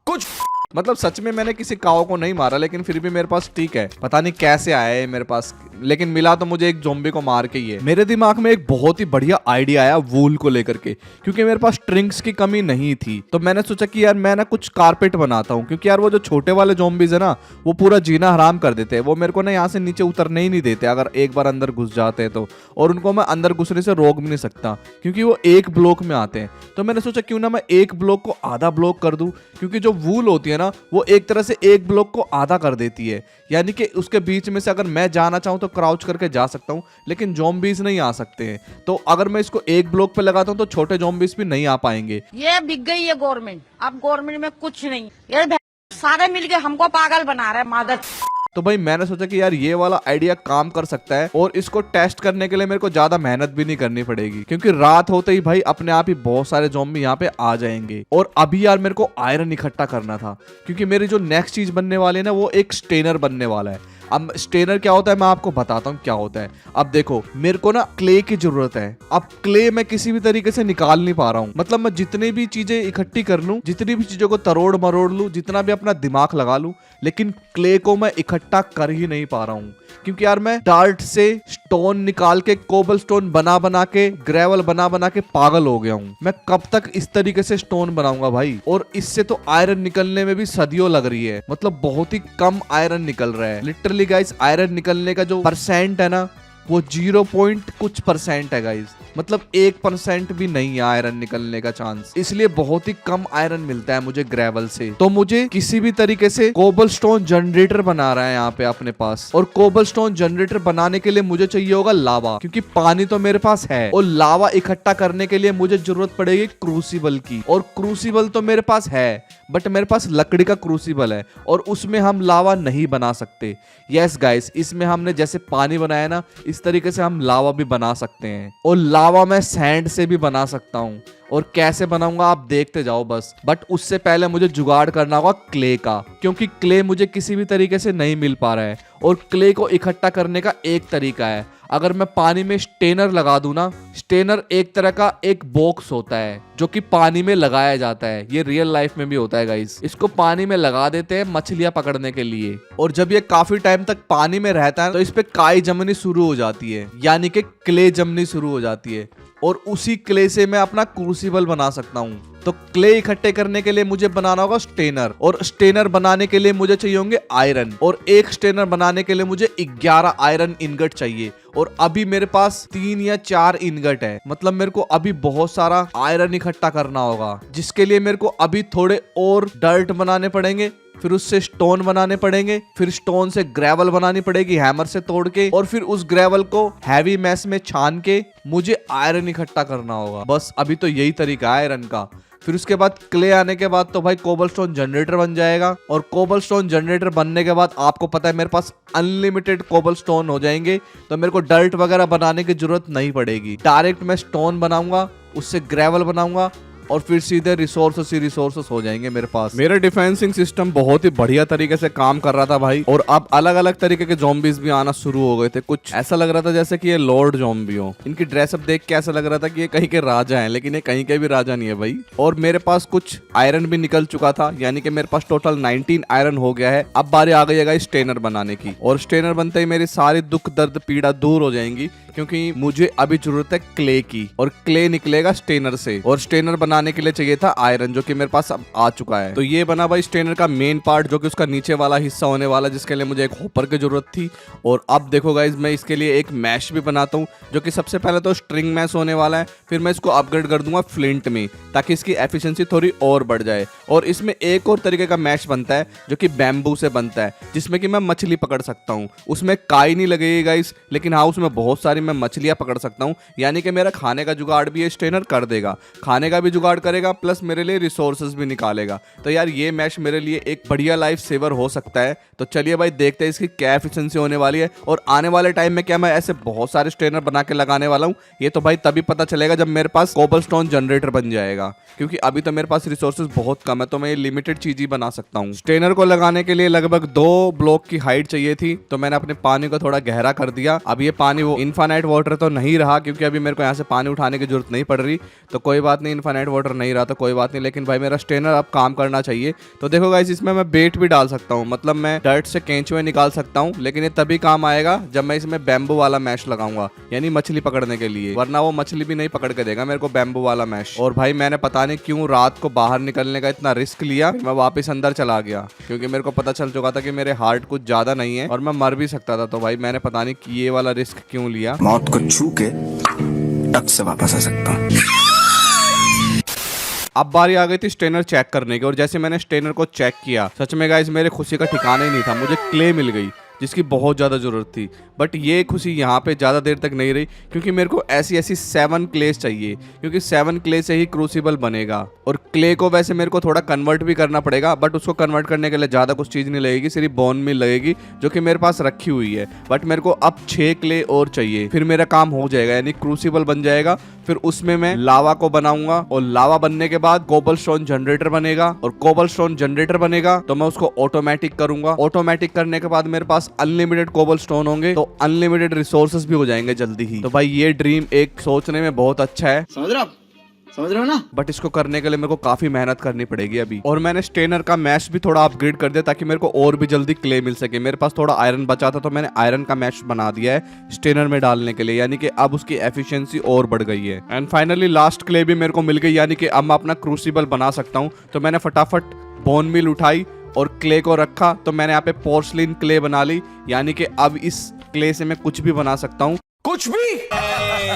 कुछ मतलब सच में मैंने किसी काऊ को नहीं मारा, लेकिन फिर भी मेरे पास ठीक है, पता नहीं कैसे आया है मेरे पास, लेकिन मिला तो मुझे एक ज़ॉम्बी को मार के ही है। मेरे दिमाग में एक बहुत ही बढ़िया आइडिया आया वूल को लेकर के, क्योंकि मेरे पास स्ट्रिंग्स की कमी नहीं थी। तो मैंने सोचा कि यार मैं ना कुछ कारपेट बनाता हूँ, क्योंकि यार वो जो छोटे वाले ज़ॉम्बीज है ना, वो पूरा जीना हराम कर देते हैं। वो मेरे को ना यहाँ से नीचे उतरने ही नहीं देते अगर एक बार अंदर घुस जाते हैं तो, और उनको मैं अंदर घुसने से रोक भी नहीं सकता, क्योंकि वो एक ब्लॉक में आते हैं। तो मैंने सोचा क्यों ना मैं एक ब्लॉक को आधा ब्लॉक कर दूं, क्योंकि जो वूल होती है ना, वो एक तरह से एक ब्लॉक को आधा कर देती है, यानी कि उसके बीच में से अगर मैं जाना चाहूं तो क्राउच करके जा सकता हूं, लेकिन ज़ॉम्बीज नहीं आ सकते हैं। तो अगर मैं इसको एक ब्लॉक पे लगाता हूं तो छोटे ज़ॉम्बीज भी नहीं आ पाएंगे। ये बिक गई है गवर्नमेंट, अब गवर्नमेंट में कुछ नहीं, ये सारे मिलके हमको पागल बना रहे हैं मादर। तो भाई मैंने सोचा कि यार ये वाला आइडिया काम कर सकता है, और इसको टेस्ट करने के लिए मेरे को ज्यादा मेहनत भी नहीं करनी पड़ेगी, क्योंकि रात होते ही भाई अपने आप ही बहुत सारे ज़ॉम्बी यहाँ पे आ जाएंगे। और अभी यार मेरे को आयरन इकट्ठा करना था, क्योंकि मेरी जो नेक्स्ट चीज बनने वाली है ना, वो एक स्टेनर बनने वाला है। अब स्टेनर क्या होता है मैं आपको बताता हूँ क्या होता है। अब देखो, मेरे को ना क्ले की जरूरत है। अब क्ले मैं किसी भी तरीके से निकाल नहीं पा रहा हूँ, मतलब मैं जितनी भी चीजें इकट्ठी कर लूं, जितनी भी चीजों को तरोड़ मरोड़ लूं, जितना भी अपना दिमाग लगा लूं, लेकिन क्ले को मैं इकट्ठा कर ही नहीं पा रहा हूँ। क्योंकि यार मैं डार्ट से स्टोन निकाल के, कोबल स्टोन बना बना के, ग्रेवल बना बना के पागल हो गया हूँ। मैं कब तक इस तरीके से स्टोन बनाऊंगा भाई? और इससे तो आयरन निकलने में भी सदियों लग रही है, मतलब बहुत ही कम आयरन निकल रहा है। लिटरली गाइस, आयरन निकलने का जो परसेंट है ना, वो 0 कुछ परसेंट है गाइस, मतलब 1% भी नहीं है आयरन निकलने का चांस। इसलिए बहुत ही कम आयरन मिलता है मुझे ग्रेवल से। तो मुझे किसी भी तरीके से कोबलस्टोन जनरेटर बना रहा है यहाँ पे अपने पास, और कोबलस्टोन जनरेटर बनाने के लिए मुझे चाहिए होगा लावा, क्योंकि पानी तो मेरे पास है, और लावा इकट्ठा करने के लिए मुझे जरूरत पड़ेगी क्रूसिबल की, और क्रूसिबल तो मेरे पास है, बट मेरे पास लकड़ी का क्रूसिबल है, और उसमें हम लावा नहीं बना सकते। यस गाइस, इसमें हमने जैसे पानी बनाया ना, इस तरीके से हम लावा भी बना सकते हैं, और लावा मैं सैंड से भी बना सकता हूँ। और कैसे बनाऊंगा आप देखते जाओ बस। बट उससे पहले मुझे जुगाड़ करना होगा क्ले का, क्योंकि क्ले मुझे किसी भी तरीके से नहीं मिल पा रहा है। और क्ले को इकट्ठा करने का एक तरीका है, अगर मैं पानी में स्टेनर लगा दूं ना, स्टेनर एक तरह का एक बॉक्स होता है जो कि पानी में लगाया जाता है। ये रियल लाइफ में भी होता है गाइस। इसको पानी में लगा देते हैं मछलियां पकड़ने के लिए, और जब ये काफी टाइम तक पानी में रहता है तो इस पे काई जमनी शुरू हो जाती है, यानी कि क्ले जमनी शुरू हो जाती है, और उसी क्ले से मैं अपना क्रूसिबल बना सकता हूँ। तो क्ले इकट्ठे करने के लिए मुझे बनाना होगा स्टेनर, और स्टेनर बनाने के लिए मुझे चाहिए होंगे आयरन, और एक स्टेनर बनाने के लिए मुझे 11 आयरन इनगट चाहिए। और अभी मेरे पास 3 या 4 इनगट है, मतलब मेरे को अभी बहुत सारा आयरन इकट्ठा करना होगा, जिसके लिए मेरे को अभी थोड़े और डर्ट बनाने पड़ेंगे, फिर उससे स्टोन बनाने पड़ेंगे, फिर स्टोन से ग्रेवल बनानी पड़ेगी हैमर से तोड़ के, और फिर उस ग्रेवल को हैवी मैस में छान के मुझे आयरन इकट्ठा करना होगा। बस अभी तो यही तरीका है आयरन का। फिर उसके बाद क्ले आने के बाद तो भाई कोबलस्टोन जनरेटर बन जाएगा, और कोबलस्टोन जनरेटर बनने के बाद आपको पता है मेरे पास अनलिमिटेड कोबलस्टोन हो जाएंगे, तो मेरे को डर्ट वगैरह बनाने की जरूरत नहीं पड़ेगी। डायरेक्ट मैं स्टोन बनाऊंगा, उससे ग्रेवल बनाऊंगा, और फिर सीधे रिसोर्सेस हो जाएंगे मेरे पास। मेरा डिफेंसिंग सिस्टम बहुत ही बढ़िया तरीके से काम कर रहा था भाई, और अब अलग अलग तरीके के ज़ॉम्बीज भी आना शुरू हो गए थे। कुछ ऐसा लग रहा था जैसे कि ये लॉर्ड ज़ॉम्बी हो। इनकी ड्रेसअप देख के ऐसा लग रहा था कि ये कहीं के राजा हैं, लेकिन ये कहीं के भी राजा नहीं है भाई। और मेरे पास कुछ आयरन भी निकल चुका था, यानी कि मेरे पास टोटल 19 आयरन हो गया है। अब बारी आ गई है स्टेनर बनाने की, और स्टेनर बनते ही मेरी सारी दुख दर्द पीड़ा दूर हो जाएंगी, क्योंकि मुझे अभी जरूरत है क्ले की, और क्ले निकलेगा स्टेनर से, और स्टेनर बनाने के लिए चाहिए था आयरन, जो कि मेरे पास अब आ चुका है। तो ये बना भाई स्टेनर का मेन पार्ट, जो कि उसका नीचे वाला हिस्सा होने वाला, जिसके लिए मुझे एक हॉपर की जरूरत थी। और अब देखो गाइज, मैं इसके लिए एक मैश भी बनाता हूँ, जो कि सबसे पहले तो स्ट्रिंग मैश होने वाला है, फिर मैं इसको अपग्रेड कर दूंगा फ्लिंट में, ताकि इसकी एफिशिएंसी थोड़ी और बढ़ जाए। और इसमें एक और तरीके का मैश बनता है, जो कि बैम्बू से बनता है, जिसमें कि मैं मछली पकड़ सकता हूँ। उसमें काई नहीं लगेगी गाइज, लेकिन हाँ उसमें बहुत सारी मैं मछलियां पकड़ सकता हूँ, यानी कि मेरा खाने का जुगाड़ भी ये स्टेनर कर देगा, खाने का भी जुगाड़ करेगा, प्लस मेरे लिए रिसोर्सेज भी निकालेगा। तो यार ये मैश मेरे लिए एक बढ़िया लाइफ सेवर हो सकता है। तो चलिए भाई देखते हैं इसकी क्या एफिशिएंसी होने वाली है, और आने वाले टाइम में क्या मैं ऐसे बहुत सारे स्टेनर बना के लगाने वाला हूँ। ये तो भाई तभी पता चलेगा जब मेरे पास कोबलस्टोन जनरेटर बन जाएगा, क्योंकि अभी तो मेरे पास रिसोर्सेज बहुत कम है, तो मैं ये लिमिटेड चीज ही बना सकता हूँ। स्टेनर को लगाने के लिए लगभग 2 ब्लॉक की हाइट चाहिए थी, तो मैंने अपने पानी को थोड़ा गहरा कर दिया। अब ये पानी वो इनफाइनाइट वाटर तो नहीं रहा, क्योंकि अभी मेरे को यहाँ से पानी उठाने की जरूरत नहीं पड़ रही, तो कोई बात नहीं, इनफाइनाइट वाटर नहीं रहा तो कोई बात नहीं, लेकिन भाई मेरा स्टेनर अब काम करना चाहिए। तो देखो गाइस, इसमें मैं बेट भी डाल सकता हूँ, मतलब मैं डर्ट से केंचुए निकाल सकता हूँ, लेकिन ये तभी काम आएगा जब मैं इसमें बैम्बू वाला मैश लगाऊंगा, यानी मछली पकड़ने के लिए, वरना वो मछली भी नहीं पकड़ के देगा मेरे को बैम्बू वाला मैश। और भाई मैंने पता नहीं क्यों रात को बाहर निकलने का इतना रिस्क लिया, मैं वापस अंदर चला गया क्योंकि मेरे को पता चल चुका था कि मेरे हार्ट कुछ ज्यादा नहीं है और मैं मर भी सकता था। तो भाई मैंने पता नहीं ये वाला रिस्क क्यों लिया। मौत को छू के टक से वापस आ सकता हूँ। अब बारी आ गई थी स्टेनर चेक करने की, और जैसे मैंने स्टेनर को चेक किया, सच में गाइस मेरे खुशी का ठिकाना ही नहीं था। मुझे क्ले मिल गई जिसकी बहुत ज़्यादा ज़रूरत थी, बट ये खुशी यहाँ पे ज़्यादा देर तक नहीं रही क्योंकि मेरे को ऐसी 7 क्लेस चाहिए, क्योंकि 7 क्ले से ही क्रूसिबल बनेगा। और क्ले को वैसे मेरे को थोड़ा कन्वर्ट भी करना पड़ेगा, बट उसको कन्वर्ट करने के लिए ज़्यादा कुछ चीज़ नहीं लगेगी, सिर्फ बोन मिल लगेगी जो कि मेरे पास रखी हुई है। बट मेरे को अब 6 क्ले और चाहिए, फिर मेरा काम हो जाएगा, यानी क्रूसिबल बन जाएगा। फिर उसमें मैं लावा को बनाऊंगा, और लावा बनने के बाद कोबलस्टोन जनरेटर बनेगा, और कोबलस्टोन जनरेटर बनेगा तो मैं उसको ऑटोमेटिक करूंगा। ऑटोमेटिक करने के बाद मेरे पास अनलिमिटेड कोबलस्टोन होंगे, तो अनलिमिटेड रिसोर्सेज भी हो जाएंगे जल्दी ही। तो भाई ये ड्रीम एक सोचने में बहुत अच्छा है, समझ रहे हो ना, बट इसको करने के लिए मेरे को काफी मेहनत करनी पड़ेगी अभी। और मैंने स्टेनर का मैश भी थोड़ा अपग्रेड कर दिया ताकि मेरे को और भी जल्दी क्ले मिल सके। मेरे पास थोड़ा आयरन बचा था तो मैंने आयरन का मैश बना दिया है स्टेनर में डालने के लिए, यानी कि अब उसकी एफिशिएंसी और बढ़ गई है। एंड फाइनली लास्ट क्ले भी मेरे को मिल गई, यानी कि अब मैं अपना क्रूसिबल बना सकता हूँ। तो मैंने फटाफट बोन मिल उठाई और क्ले को रखा, तो मैंने यहाँ पे पोर्सलिन क्ले बना ली, यानी कि अब इस क्ले से मैं कुछ भी बना सकता हूँ, कुछ भी।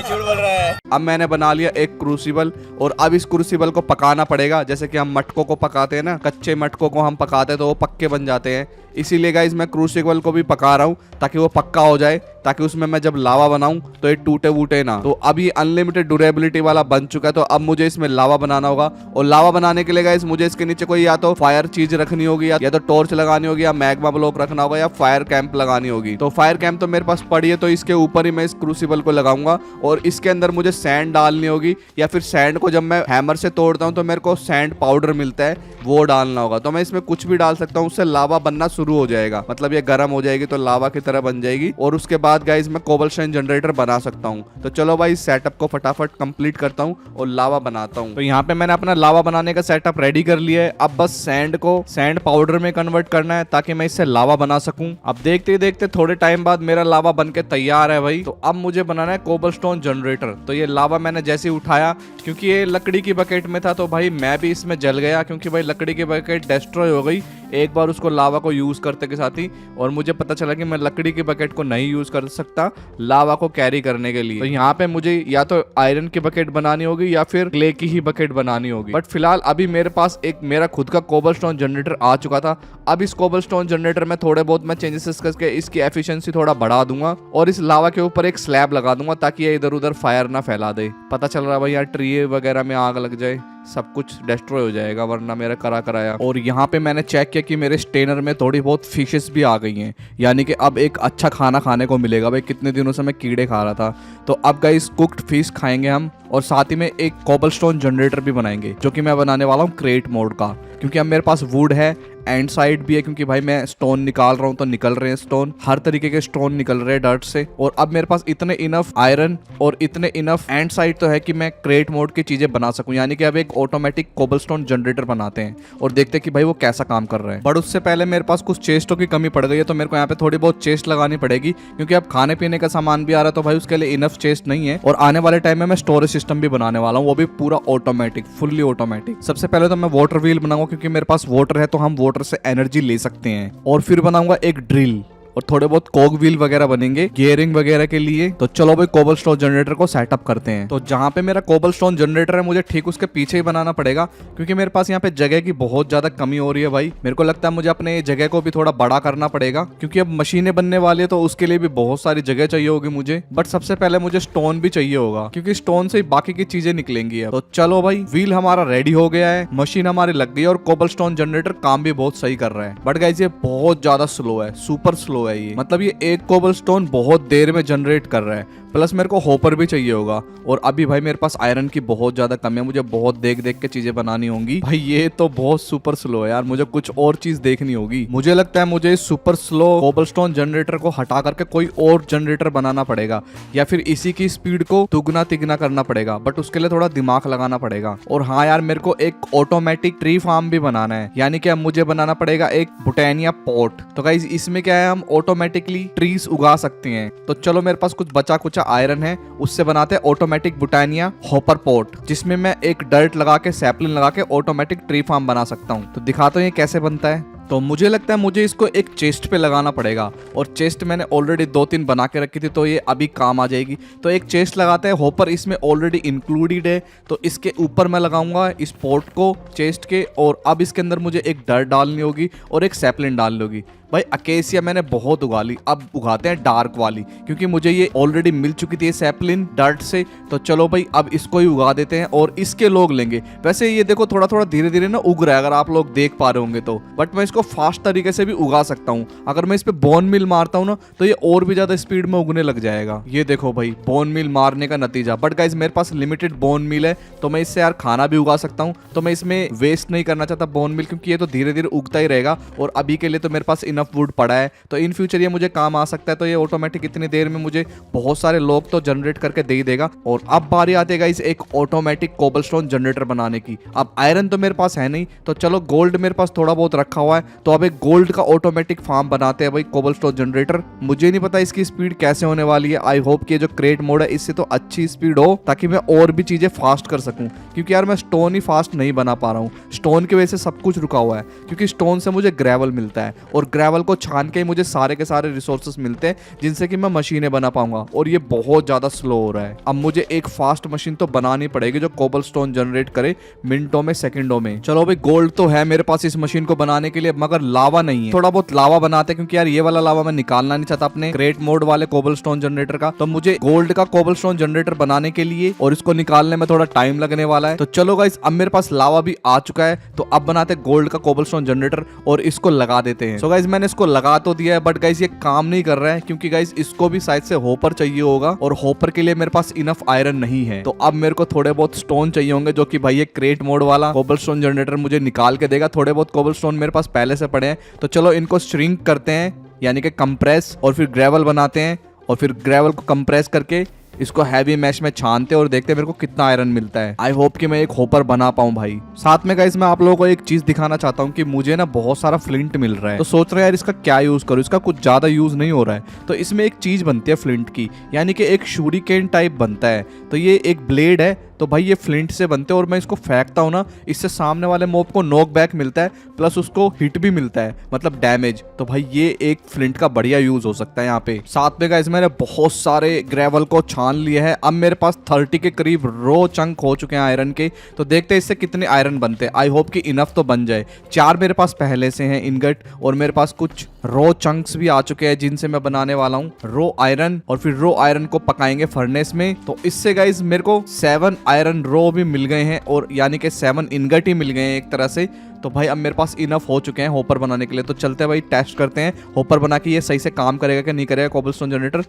झूठ बोल रहा है। अब मैंने बना लिया एक क्रूसिबल, और अब इस क्रूसिबल को पकाना पड़ेगा, जैसे कि हम मटकों को पकाते हैं ना, कच्चे मटकों को हम पकाते हैं तो वो पक्के बन जाते हैं। इसीलिए गाइस मैं क्रूसिबल को भी पका रहा हूँ ताकि वो पक्का हो जाए, ताकि उसमें मैं जब लावा बनाऊं तो ये टूटे वूटे ना। तो अब ये अनलिमिटेड ड्यूरेबिलिटी वाला बन चुका है, तो अब मुझे इसमें लावा बनाना होगा। और लावा बनाने के लिए गाइस मुझे इसके नीचे कोई या तो फायर चीज रखनी होगी, या तो टॉर्च लगानी होगी, या मैग्मा ब्लॉक रखना होगा, या फायर कैंप लगानी होगी। तो फायर कैंप तो मेरे पास पड़ी है, तो इसके ऊपर ही मैं इस क्रूसिबल को लगाऊंगा, और इसके अंदर मुझे सैंड डालनी होगी, या फिर सैंड को जब मैं हैमर से तोड़ता हूँ तो मेरे को सैंड पाउडर मिलता है, वो डालना होगा। तो मैं इसमें कुछ भी डाल सकता हूँ, उससे लावा बनना शुरू हो जाएगा, मतलब ये गर्म हो जाएगी तो लावा की तरह बन जाएगी। और उसके बाद गाइस मैं कोबलस्टोन जनरेटर बना सकता हूँ। तो चलो भाई सेटअप को फटाफट कंप्लीट करता हूँ और लावा बनाता हूँ। तो यहाँ पे मैंने अपना लावा बनाने का सेटअप रेडी कर लिया है। अब बस सैंड को सैंड पाउडर में कन्वर्ट करना है ताकि मैं इससे लावा बना सकूं। अब देखते देखते थोड़े टाइम बाद मेरा लावा बन के तैयार है भाई। तो अब मुझे बनाना है कोबलस्टोन जनरेटर। तो ये लावा मैंने जैसे ही उठाया, क्योंकि ये लकड़ी की बकेट में था, तो भाई मैं भी इसमें जल गया, क्योंकि भाई लकड़ी की बकेट डिस्ट्रॉय हो गई एक बार उसको लावा को यूज करते के साथ ही। और मुझे पता चला कि मैं लकड़ी की बकेट को नहीं यूज कर सकता लावा को कैरी करने के लिए। तो यहाँ पे मुझे या तो आयरन की बकेट बनानी होगी या फिर क्ले की ही बकेट बनानी होगी। बट फिलहाल अभी मेरे पास एक मेरा खुद का कोबलस्टोन जनरेटर आ चुका था। अब इस कोबलस्टोन जनरेटर में थोड़े बहुत मैं चेंजेस करके इसकी एफिशिएंसी थोड़ा बढ़ा दूंगा और इस लावा के ऊपर एक स्लैब लगा दूंगा ताकि ये इधर उधर फायर ना फैला दे। पता चल रहा है भाई यहाँ ट्री वगैरह में आग लग जाए सब कुछ डिस्ट्रॉय हो जाएगा, वरना मेरा कराया। और यहाँ पे मैंने चेक किया कि मेरे स्टेनर में थोड़ी बहुत फिशेस भी आ गई हैं, यानी कि अब एक अच्छा खाना खाने को मिलेगा। भाई कितने दिनों से मैं कीड़े खा रहा था, तो अब गाइस कुक्ड फिश खाएंगे हम। और साथ ही में एक कोबलस्टोन जनरेटर भी बनाएंगे, जो कि मैं बनाने वाला हूँ क्रेट मोड का, क्योंकि अब मेरे पास वुड है, एंड साइड भी है, क्योंकि भाई मैं स्टोन निकाल रहा हूँ तो निकल रहे हैं स्टोन, हर तरीके के स्टोन निकल रहे हैं डर्ट से। और अब मेरे पास इतने इनफ आयरन और इतने इनफ एंड साइड तो है कि मैं क्रेट मोड की चीजें बना सकूं। यानी कि अब एक ऑटोमेटिक कोबलस्टोन जनरेटर बनाते हैं और देखते हैं कि भाई वो कैसा काम कर रहा है। बट उससे पहले मेरे पास कुछ चेस्टों की कमी पड़ गई है, तो मेरे को यहाँ पे थोड़ी बहुत चेस्ट लगानी पड़ेगी, क्योंकि अब खाने पीने का सामान भी आ रहा है, तो भाई उसके लिए इनफ चेस्ट नहीं है। और आने वाले टाइम में मैं स्टोरेज सिस्टम भी बनाने वाला हूँ, वो भी पूरा ऑटोमेटिक, फुल्ली ऑटोमेटिक। सबसे पहले तो मैं वाटर व्हील बनाऊंगा, क्योंकि मेरे पास वाटर है तो हम वाटर से एनर्जी ले सकते हैं। और फिर बनाऊंगा एक ड्रिल और थोड़े बहुत कॉग व्हील वगैरह बनेंगे गियरिंग वगैरह के लिए। तो चलो भाई कोबलस्टोन जनरेटर को सेटअप करते हैं। तो जहाँ पे मेरा कोबलस्टोन जनरेटर है मुझे ठीक उसके पीछे ही बनाना पड़ेगा, क्योंकि मेरे पास यहाँ पे जगह की बहुत ज्यादा कमी हो रही है भाई। मेरे को लगता है मुझे अपने जगह को भी थोड़ा बड़ा करना पड़ेगा, क्योंकि अब मशीनें बनने वाली है तो उसके लिए भी बहुत सारी जगह चाहिए होगी मुझे। बट सबसे पहले मुझे स्टोन भी चाहिए होगा, क्योंकि स्टोन से ही बाकी की चीजें निकलेंगी। तो चलो भाई व्हील हमारा रेडी हो गया है, मशीन हमारी लग गई है और कोबलस्टोन जनरेटर काम भी बहुत सही कर रहा है। बट गाइस ये बहुत ज्यादा स्लो है, सुपर स्लो स्लो है ये। मतलब ये एक कोबलस्टोन बहुत देर में जनरेट कर रहा है, प्लस मेरे को होपर भी चाहिए होगा। और अभी भाई मेरे पास आयरन की बहुत ज्यादा कमी है, मुझे बहुत देख देख के चीजें बनानी होंगी। भाई ये तो बहुत सुपर स्लो है यार, मुझे कुछ और चीज देखनी होगी। मुझे लगता है मुझे इस सुपर स्लो कोबलस्टोन जनरेटर को हटा करके कोई और जनरेटर बनाना पड़ेगा, या फिर इसी की स्पीड को दुगना तिगना करना पड़ेगा, बट उसके लिए थोड़ा दिमाग लगाना पड़ेगा। और हाँ यार, मेरे को एक ऑटोमेटिक ट्री फार्म भी बनाना है, यानी कि अब मुझे बनाना पड़ेगा एक बुटानिया पॉट। तो गाइस इसमें क्या है, हम ऑटोमेटिकली ट्रीज उगा सकते हैं। तो चलो मेरे पास कुछ बचा कुचा आयरन है, उससे बनाते हैं ऑटोमेटिक बुटानिया हॉपर पॉट, जिसमें मैं एक डर्ट लगा के सैपलिन लगा के ऑटोमेटिक ट्री फार्म बना सकता हूँ। तो दिखाता हूँ ये कैसे बनता है। तो मुझे लगता है मुझे इसको एक चेस्ट पे लगाना पड़ेगा, और चेस्ट मैंने ऑलरेडी 2-3 बना के रखी थी, तो ये अभी काम आ जाएगी। तो एक चेस्ट लगाते हैं, हॉपर इसमें ऑलरेडी इंक्लूडेड है, तो इसके ऊपर मैं लगाऊंगा इस पोर्ट को चेस्ट के। और अब इसके अंदर मुझे एक डर्ट डालनी होगी और एक सैपलिन डालनी होगी। भाई अकेसिया मैंने बहुत उगा ली, अब उगाते हैं डार्क वाली, क्योंकि मुझे ये ऑलरेडी मिल चुकी थी सैपलिन डर्ट से। तो चलो भाई अब इसको ही उगा देते हैं और इसके लोग लेंगे। वैसे ये देखो थोड़ा थोड़ा धीरे धीरे ना उग रहा है, अगर आप लोग देख पा रहे होंगे तो, बट मैं इसको फास्ट तरीके से भी उगा सकता हूँ। अगर मैं इस पे बोन मिल मारता हूँ ना, तो ये और भी ज्यादा स्पीड में उगने लग जाएगा। ये देखो भाई बोन मिल मारने का नतीजा। बट गाइज मेरे पास लिमिटेड बोन मिल है, तो मैं इससे यार खाना भी उगा सकता हूँ। तो मैं इसमें वेस्ट नहीं करना चाहता बोन मिल, क्योंकि ये तो धीरे धीरे उगता ही रहेगा, और अभी के लिए तो मेरे पास इनफ वुड पड़ा है, तो इन फ्यूचर ये मुझे काम आ सकता है। तो ये ऑटोमेटिक इतनी देर में मुझे बहुत सारे लोग तो जनरेट करके दे ही देगा। और अब बारी आती है गाइस एक ऑटोमेटिक कोबलस्टोन जनरेटर बनाने की। अब आयरन तो मेरे पास है नहीं, तो चलो गोल्ड मेरे पास थोड़ा बहुत रखा हुआ है, तो अब एक गोल्ड का ऑटोमेटिक फार्म बनाते हैं भाई कोबलस्टोन जनरेटर। मुझे नहीं पता इसकी स्पीड कैसे होने वाली है, आई होप कि जो क्रेट मोड है इससे तो अच्छी स्पीड हो, ताकि मैं और भी चीजें फास्ट कर सकूं। क्योंकि यार मैं स्टोन ही फास्ट नहीं बना पा रहा हूँ, स्टोन की वजह से सब कुछ रुका हुआ है। क्योंकि स्टोन से मुझे ग्रेवल मिलता है, और ग्रेवल को छान के मुझे सारे के सारे रिसोर्सेस मिलते हैं, जिनसे कि मैं मशीनें बना पाऊंगा। और ये बहुत ज्यादा स्लो हो रहा है। अब मुझे एक फास्ट मशीन तो बनानी पड़ेगी जो कोबलस्टोन जनरेट करे मिनटों में, सेकंडों में। चलो भाई गोल्ड तो है मेरे पास इस मशीन को बनाने के लिए, मगर लावा नहीं है। थोड़ा बहुत लावा बनाते हैं, क्योंकि यार ये वाला लावा मैं निकालना नहीं चाहता अपने ग्रेट मोड वाले कोबलस्टोन जनरेटर का। तो मुझे गोल्ड का कोबलस्टोन जनरेटर बनाने के लिए और इसको निकालने में थोड़ा टाइम लगने वाला है। तो चलो गाइस अब मेरे पास लावा भी आ चुका है, तो अब बनाते हैं गोल्ड का कोबलस्टोन जनरेटर और इसको लगा देते हैं। सो गाइस मैंने इसको लगा तो दिया है, बट गाइस ये काम नहीं कर रहा है, क्योंकि गाइस इसको भी शायद से होपर चाहिए होगा, और होपर के लिए मेरे पास इनफ आयरन नहीं है। तो अब मेरे को थोड़े बहुत स्टोन चाहिए होंगे, जो कि भाई ये क्रेट मोड वाला कोबलस्टोन जनरेटर मुझे निकाल के देगा। थोड़े बहुत कोबलस्टोन मेरे पास पहले से पड़े हैं, तो चलो इनको श्रिंक करते हैं, यानी कि कंप्रेस, और फिर ग्रेवल बनाते हैं, और फिर ग्रेवल को कंप्रेस करके इसको हैवी मैश में छानते और देखते हैं मेरे को कितना आयरन मिलता है। आई होप कि मैं एक होपर बना पाऊं भाई। साथ में गाइस मैं आप लोगों को एक चीज दिखाना चाहता हूं कि मुझे ना बहुत सारा फ्लिंट मिल रहा है, तो सोच रहे यार इसका क्या यूज करूं। इसका कुछ ज्यादा यूज नहीं हो रहा है, तो इसमें एक चीज बनती है फ्लिंट की, यानी कि एक शूरिकेन टाइप बनता है। तो ये एक ब्लेड है, तो भाई ये फ्लिंट से बनते हैं, और मैं इसको फेंकता हूँ ना, इससे सामने वाले मॉब को नॉक बैक मिलता है, प्लस उसको हिट भी मिलता है, मतलब डैमेज। तो भाई ये एक फ्लिंट का बढ़िया यूज हो सकता है यहाँ पे। साथ में गाइस मैंने बहुत सारे ग्रेवल को छान लिए हैं, अब मेरे पास 30 के करीब रो चंक हो चुके हैं आयरन के। तो देखते हैं इससे कितने आयरन बनते हैं। आई होप कि इनफ तो बन जाए। 4 मेरे पास पहले से हैं इनगट, और मेरे पास कुछ रो चंक्स भी आ चुके हैं, जिनसे मैं बनाने वाला हूँ रो आयरन। और फिर रो आयरन को पकाएंगे फर्नेस में। तो इससे गाइस मेरे को 7 आयरन रो भी मिल गए हैं, और यानी कि 7 इनगट ही मिल गए हैं एक तरह से। तो भाई अब मेरे पास इनफ हो चुके हैं होपर बनाने के लिए। तो चलते हैं भाई टेस्ट करते हैं होपर बना के ये सही से काम करेगा कि नहीं करेगा कोबलस्टोन जनरेटर।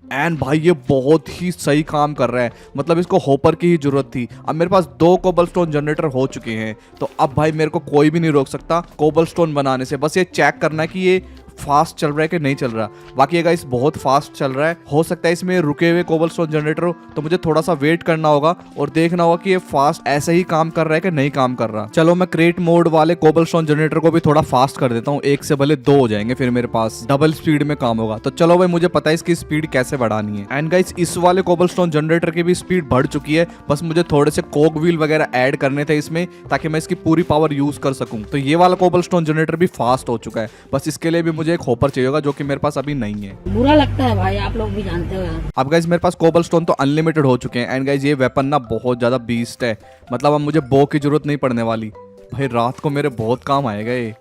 एंड भाई ये बहुत ही सही काम कर रहा है, मतलब इसको होपर की ही जरूरत थी। अब मेरे पास 2 कोबलस्टोन जनरेटर हो चुके हैं, तो अब भाई मेरे को कोई भी नहीं रोक सकता कोबलस्टोन बनाने से। बस ये चेक करना है कि ये फास्ट चल रहा है कि नहीं चल रहा। बाकी ये गाइस बहुत फास्ट चल रहा है। हो सकता है इसमें रुके हुए कोबलस्टोन जनरेटर हो, तो मुझे थोड़ा सा वेट करना होगा और देखना होगा कि ये फास्ट ऐसे ही काम कर रहा है कि नहीं काम कर रहा। चलो मैं क्रेट मोड वाले कोबलस्टोन जनरेटर को भी थोड़ा फास्ट कर देता हूँ, 1 से भले 2 हो जाएंगे, फिर मेरे पास डबल स्पीड में काम होगा। तो चलो भाई मुझे पता है इसकी स्पीड कैसे बढ़ानी है। एंड गाइस इस वाले कोबलस्टोन जनरेटर की भी स्पीड बढ़ चुकी है, बस मुझे थोड़े से कोक व्हील वगैरह ऐड करने थे इसमें, ताकि मैं इसकी पूरी पावर यूज कर सकूं। तो ये वाला कोबलस्टोन जनरेटर भी फास्ट हो चुका है, बस इसके लिए भी मुझे एक होपर चाहिए होगा, जो कि मेरे पास अभी नहीं है। बुरा लगता है भाई, आप लोग भी जानते हो यार। अब गाइस मेरे पास कोबलस्टोन तो अनलिमिटेड हो चुके हैं। एंड गाइस ये वेपन ना बहुत ज्यादा बीस्ट है, मतलब अब मुझे बो की जरूरत नहीं पड़ने वाली। भाई रात को मेरे बहुत काम आएगा ये,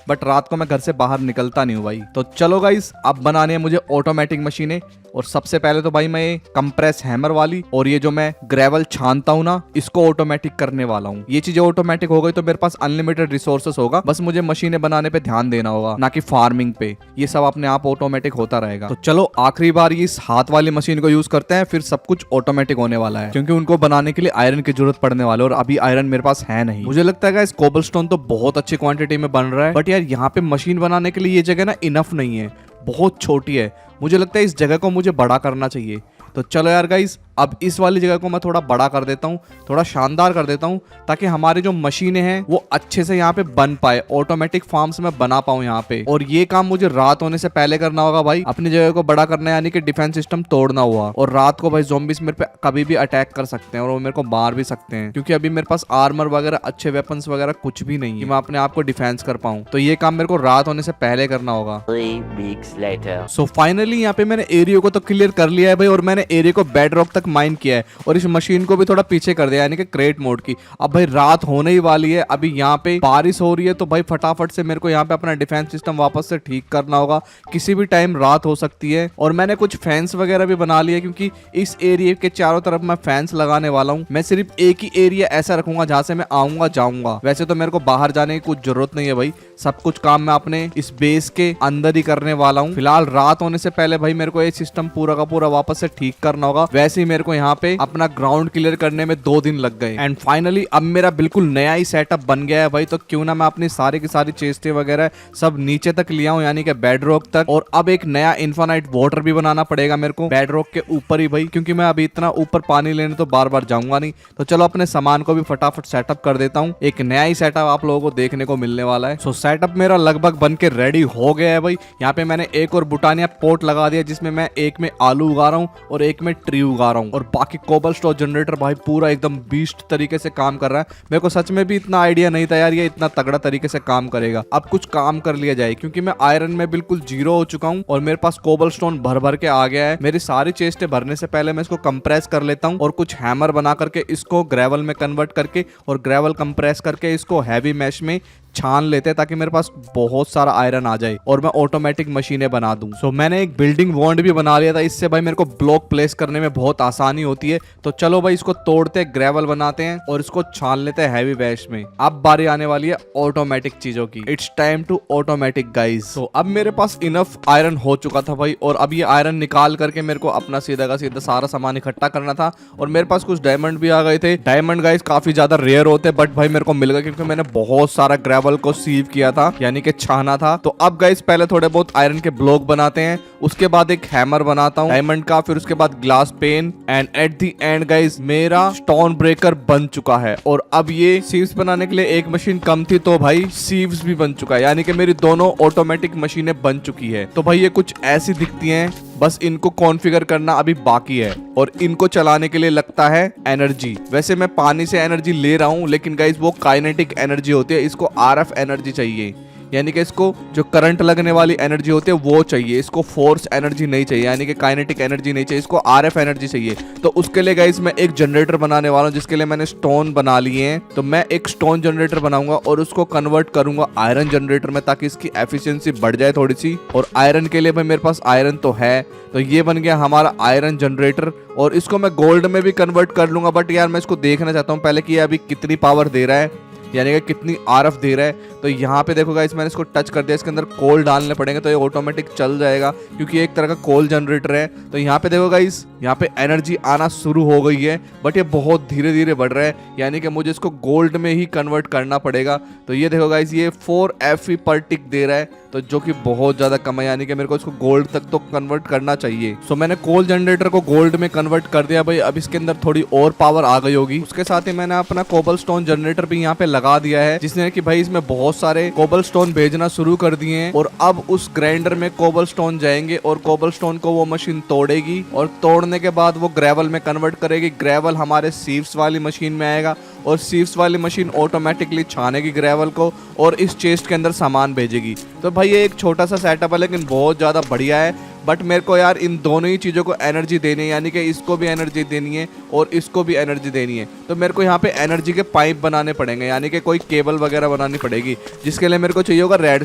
बट रात को मैं घर से बाहर निकलता नहीं हूँ भाई। तो चलो गाइस अब बनाने हैं मुझे ऑटोमेटिक मशीनें। और सबसे पहले तो भाई मैं ये कंप्रेस हैमर वाली और ये जो मैं ग्रेवल छानता हूँ ना, इसको ऑटोमेटिक करने वाला हूँ। ये चीजें ऑटोमेटिक हो गई तो मेरे पास अनलिमिटेड रिसोर्सेस होगा, बस मुझे मशीनें बनाने पे ध्यान देना होगा, ना कि फार्मिंग पे। ये सब अपने आप ऑटोमेटिक होता रहेगा। तो चलो आखिरी बार ये इस हाथ वाली मशीन को यूज करते हैं, फिर सब कुछ ऑटोमेटिक होने वाला है, क्योंकि उनको बनाने के लिए आयरन की जरूरत पड़ने वाली है और अभी आयरन मेरे पास है नहीं। मुझे लगता है कोबलस्टोन तो बहुत अच्छी क्वांटिटी में बन रहा है, बट यार यहाँ पे मशीन बनाने के लिए ये जगह ना इनफ नहीं है, बहुत छोटी है। मुझे लगता है इस जगह को मुझे बड़ा करना चाहिए। तो चलो यार गाइस, अब इस वाली जगह को मैं थोड़ा बड़ा कर देता हूँ, थोड़ा शानदार कर देता हूँ, ताकि हमारी जो मशीनें हैं वो अच्छे से यहाँ पे बन पाए, ऑटोमेटिक फार्म्स में बना पाऊँ यहाँ पे। और ये काम मुझे रात होने से पहले करना होगा भाई। अपनी जगह को बड़ा करना है, यानी कि डिफेंस सिस्टम तोड़ना हुआ। और रात को भाई ज़ॉम्बीज मेरे पे कभी भी अटैक कर सकते हैं और वो मेरे को मार भी सकते हैं, क्योंकि अभी मेरे पास आर्मर वगैरह, अच्छे वेपन्स वगैरह कुछ भी नहीं है मैं अपने आप को डिफेंस कर पाऊँ। तो ये काम मेरे को रात होने से पहले करना होगा। 3 weeks later. सो फाइनली यहाँ पे मैंने एरिया को तो क्लियर कर लिया है भाई, और मैंने एरिया को बेड रॉक तक माइन किया है और इस मशीन को भी थोड़ा पीछे कर दिया, यानी कि क्रेट मोड की। अब भाई रात होने ही वाली है, अभी यहाँ पे बारिश हो रही है, तो भाई फटाफट से मेरे को यहाँ पे अपना डिफेंस सिस्टम वापस से ठीक करना होगा, किसी भी टाइम रात हो सकती है। और मैंने कुछ फैंस वगैरह भी बना लिए, क्योंकि इस एरिया के चारों तरफ मैं फैंस लगाने वाला हूँ। मैं सिर्फ एक ही एरिया ऐसा रखूंगा जहाँ से मैं आऊंगा जाऊंगा। वैसे तो मेरे को बाहर जाने की कुछ जरूरत नहीं है भाई, सब कुछ काम मैं अपने इस बेस के अंदर ही करने वाला हूँ। फिलहाल रात होने से पहले भाई मेरे को ये सिस्टम पूरा का पूरा वापस से ठीक करना होगा। वैसे ही मेरे को यहाँ पे अपना ग्राउंड क्लियर करने में 2 दिन लग गए, एंड फाइनली अब मेरा बिल्कुल नया ही सेटअप बन गया है भाई। तो क्यों ना मैं अपनी सारी की सारी चेस्टें वगैरह सब नीचे तक लिया हूँ, यानी कि बेड रॉक तक। और अब एक नया इन्फिनाइट वाटर भी बनाना पड़ेगा मेरे को बेड रॉक के ऊपर ही भाई, क्योंकि मैं अभी इतना ऊपर पानी लेने तो बार बार जाऊंगा नहीं। तो चलो अपने सामान को भी फटाफट सेटअप कर देता हूँ। एक नया ही सेटअप आप लोगों को देखने को मिलने वाला है। सो सेटअप मेरा लगभग बन के रेडी हो गया है भाई। यहाँ पे मैंने एक और बुटानिया पोट लगा दिया, जिसमें मैं एक में आलू उगा रहा हूँ और एक में ट्री उगा रहा हूँ। और बाकी कोबलस्टोन जनरेटर भाई पूरा एकदम बीस्ट तरीके से काम कर रहा है। मेरे को सच में भी इतना आइडिया नहीं था यार ये इतना तगड़ा तरीके से काम करेगा। अब कुछ काम कर लिया जाए, क्योंकि मैं आयरन में बिल्कुल जीरो हो चुका हूँ और मेरे पास कोबलस्टोन भर भर के आ गया है। मेरी सारी चेस्टें भरने से पहले मैं इसको कंप्रेस कर लेता हूँ और कुछ हैमर बना करके इसको ग्रेवल में कन्वर्ट करके और ग्रेवल कंप्रेस करके इसको हैवी मैश में छान लेते हैं, ताकि मेरे पास बहुत सारा आयरन आ जाए और मैं ऑटोमेटिक मशीनें बना दूं। सो मैंने एक बिल्डिंग वॉन्ड भी बना लिया था, इससे भाई मेरे को ब्लॉक प्लेस करने में बहुत आसानी होती है। तो चलो भाई इसको तोड़ते ग्रेवल बनाते हैं और इसको छान लेते हैं हैवी वैश में। अब बारी आने वाली है ऑटोमेटिक चीजों की। It's time to automatic guys. So अब मेरे पास इनफ आयरन हो चुका था भाई, और अब ये आयरन निकाल करके मेरे को अपना सीधा का सीधा सारा सामान इकट्ठा करना था। और मेरे पास कुछ डायमंड भी आ गए थे। डायमंड गाइज काफी ज्यादा रेयर होते, बट भाई मेरे को मिल गए, क्योंकि मैंने बहुत सारा ग्रेवल को सीव किया था, यानी कि छाना था। तो अब गाइस पहले थोड़े बहुत आयरन के ब्लॉक बनाते हैं, उसके बाद एक हैमर बनाता हूँ डायमंड का, फिर उसके बाद glass pen, and at the end guys मेरा स्टोन ब्रेकर बन चुका है। और अब ये सीव्स बनाने के लिए एक मशीन कम थी, तो भाई सीव्स भी बन चुका है, यानी कि मेरी दोनों ऑटोमेटिक मशीनें बन चुकी है। तो भाई ये कुछ ऐसी दिखती हैं, बस इनको कॉन्फ़िगर करना अभी बाकी है। और इनको चलाने के लिए लगता है एनर्जी। वैसे मैं पानी से एनर्जी ले रहा हूँ, लेकिन गाइस वो काइनेटिक एनर्जी होती है, इसको आरएफ एनर्जी चाहिए, यानी कि इसको जो करंट लगने वाली एनर्जी होती है वो चाहिए, इसको फोर्स एनर्जी नहीं चाहिए, यानी कि काइनेटिक एनर्जी नहीं चाहिए, इसको आरएफ एनर्जी चाहिए। तो उसके लिए गाइस मैं एक जनरेटर बनाने वाला हूँ, जिसके लिए मैंने स्टोन बना लिए हैं। तो मैं एक स्टोन जनरेटर बनाऊंगा और उसको कन्वर्ट करूंगा आयरन जनरेटर में, ताकि इसकी एफिशिएंसी बढ़ जाए थोड़ी सी। और आयरन के लिए भाई मेरे पास आयरन तो है, तो ये बन गया हमारा आयरन जनरेटर। और इसको मैं गोल्ड में भी कन्वर्ट कर लूंगा, बट यार मैं इसको देखना चाहता हूँ पहले कि ये अभी कितनी पावर दे रहा है, यानी कि कितनी आरएफ दे रहा है। तो यहाँ पे देखो गाइस मैंने इसको टच कर दिया, इसके अंदर कोल डालने पड़ेंगे तो ये ऑटोमेटिक चल जाएगा, क्योंकि एक तरह का कोल जनरेटर है। तो यहाँ पे देखो गाइस यहाँ पे एनर्जी आना शुरू हो गई है, बट ये बहुत धीरे धीरे बढ़ रहा है, यानी कि मुझे इसको गोल्ड में ही कन्वर्ट करना पड़ेगा। तो ये देखो गाइस ये 4 FE पर टिक दे रहा है, तो जो कि बहुत ज्यादा कम है, यानी कि मेरे को इसको गोल्ड तक तो कन्वर्ट करना चाहिए। सो मैंने कोल जनरेटर को गोल्ड में कन्वर्ट कर दिया भाई। अब इसके अंदर थोड़ी और पावर आ गई होगी। उसके साथ ही मैंने अपना कोबलस्टोन जनरेटर भी यहाँ पे लगा दिया है, जिसने कि भाई इसमें बहुत सारे कोबलस्टोन भेजना शुरू कर दिए हैं। और अब उस ग्राइंडर में कोबलस्टोन जाएंगे और कोबलस्टोन को वो मशीन तोड़ेगी, और तोड़ने के बाद वो ग्रेवल में कन्वर्ट करेगी। ग्रेवल हमारे सीव्स वाली मशीन में आएगा, और सीव्स वाली मशीन ऑटोमेटिकली छानेगी ग्रेवल को और इस चेस्ट के अंदर सामान भेजेगी। तो भाई ये एक छोटा सा सेटअप है, लेकिन बहुत ज्यादा बढ़िया है। बट मेरे को यार इन दोनों ही चीजों को एनर्जी देनी है, यानी कि इसको भी एनर्जी देनी है और इसको भी एनर्जी देनी है। तो मेरे को यहाँ पे एनर्जी के पाइप बनाने पड़ेंगे, यानी कि कोई केबल वगैरह बनानी पड़ेगी, जिसके लिए मेरे को चाहिए होगा रेड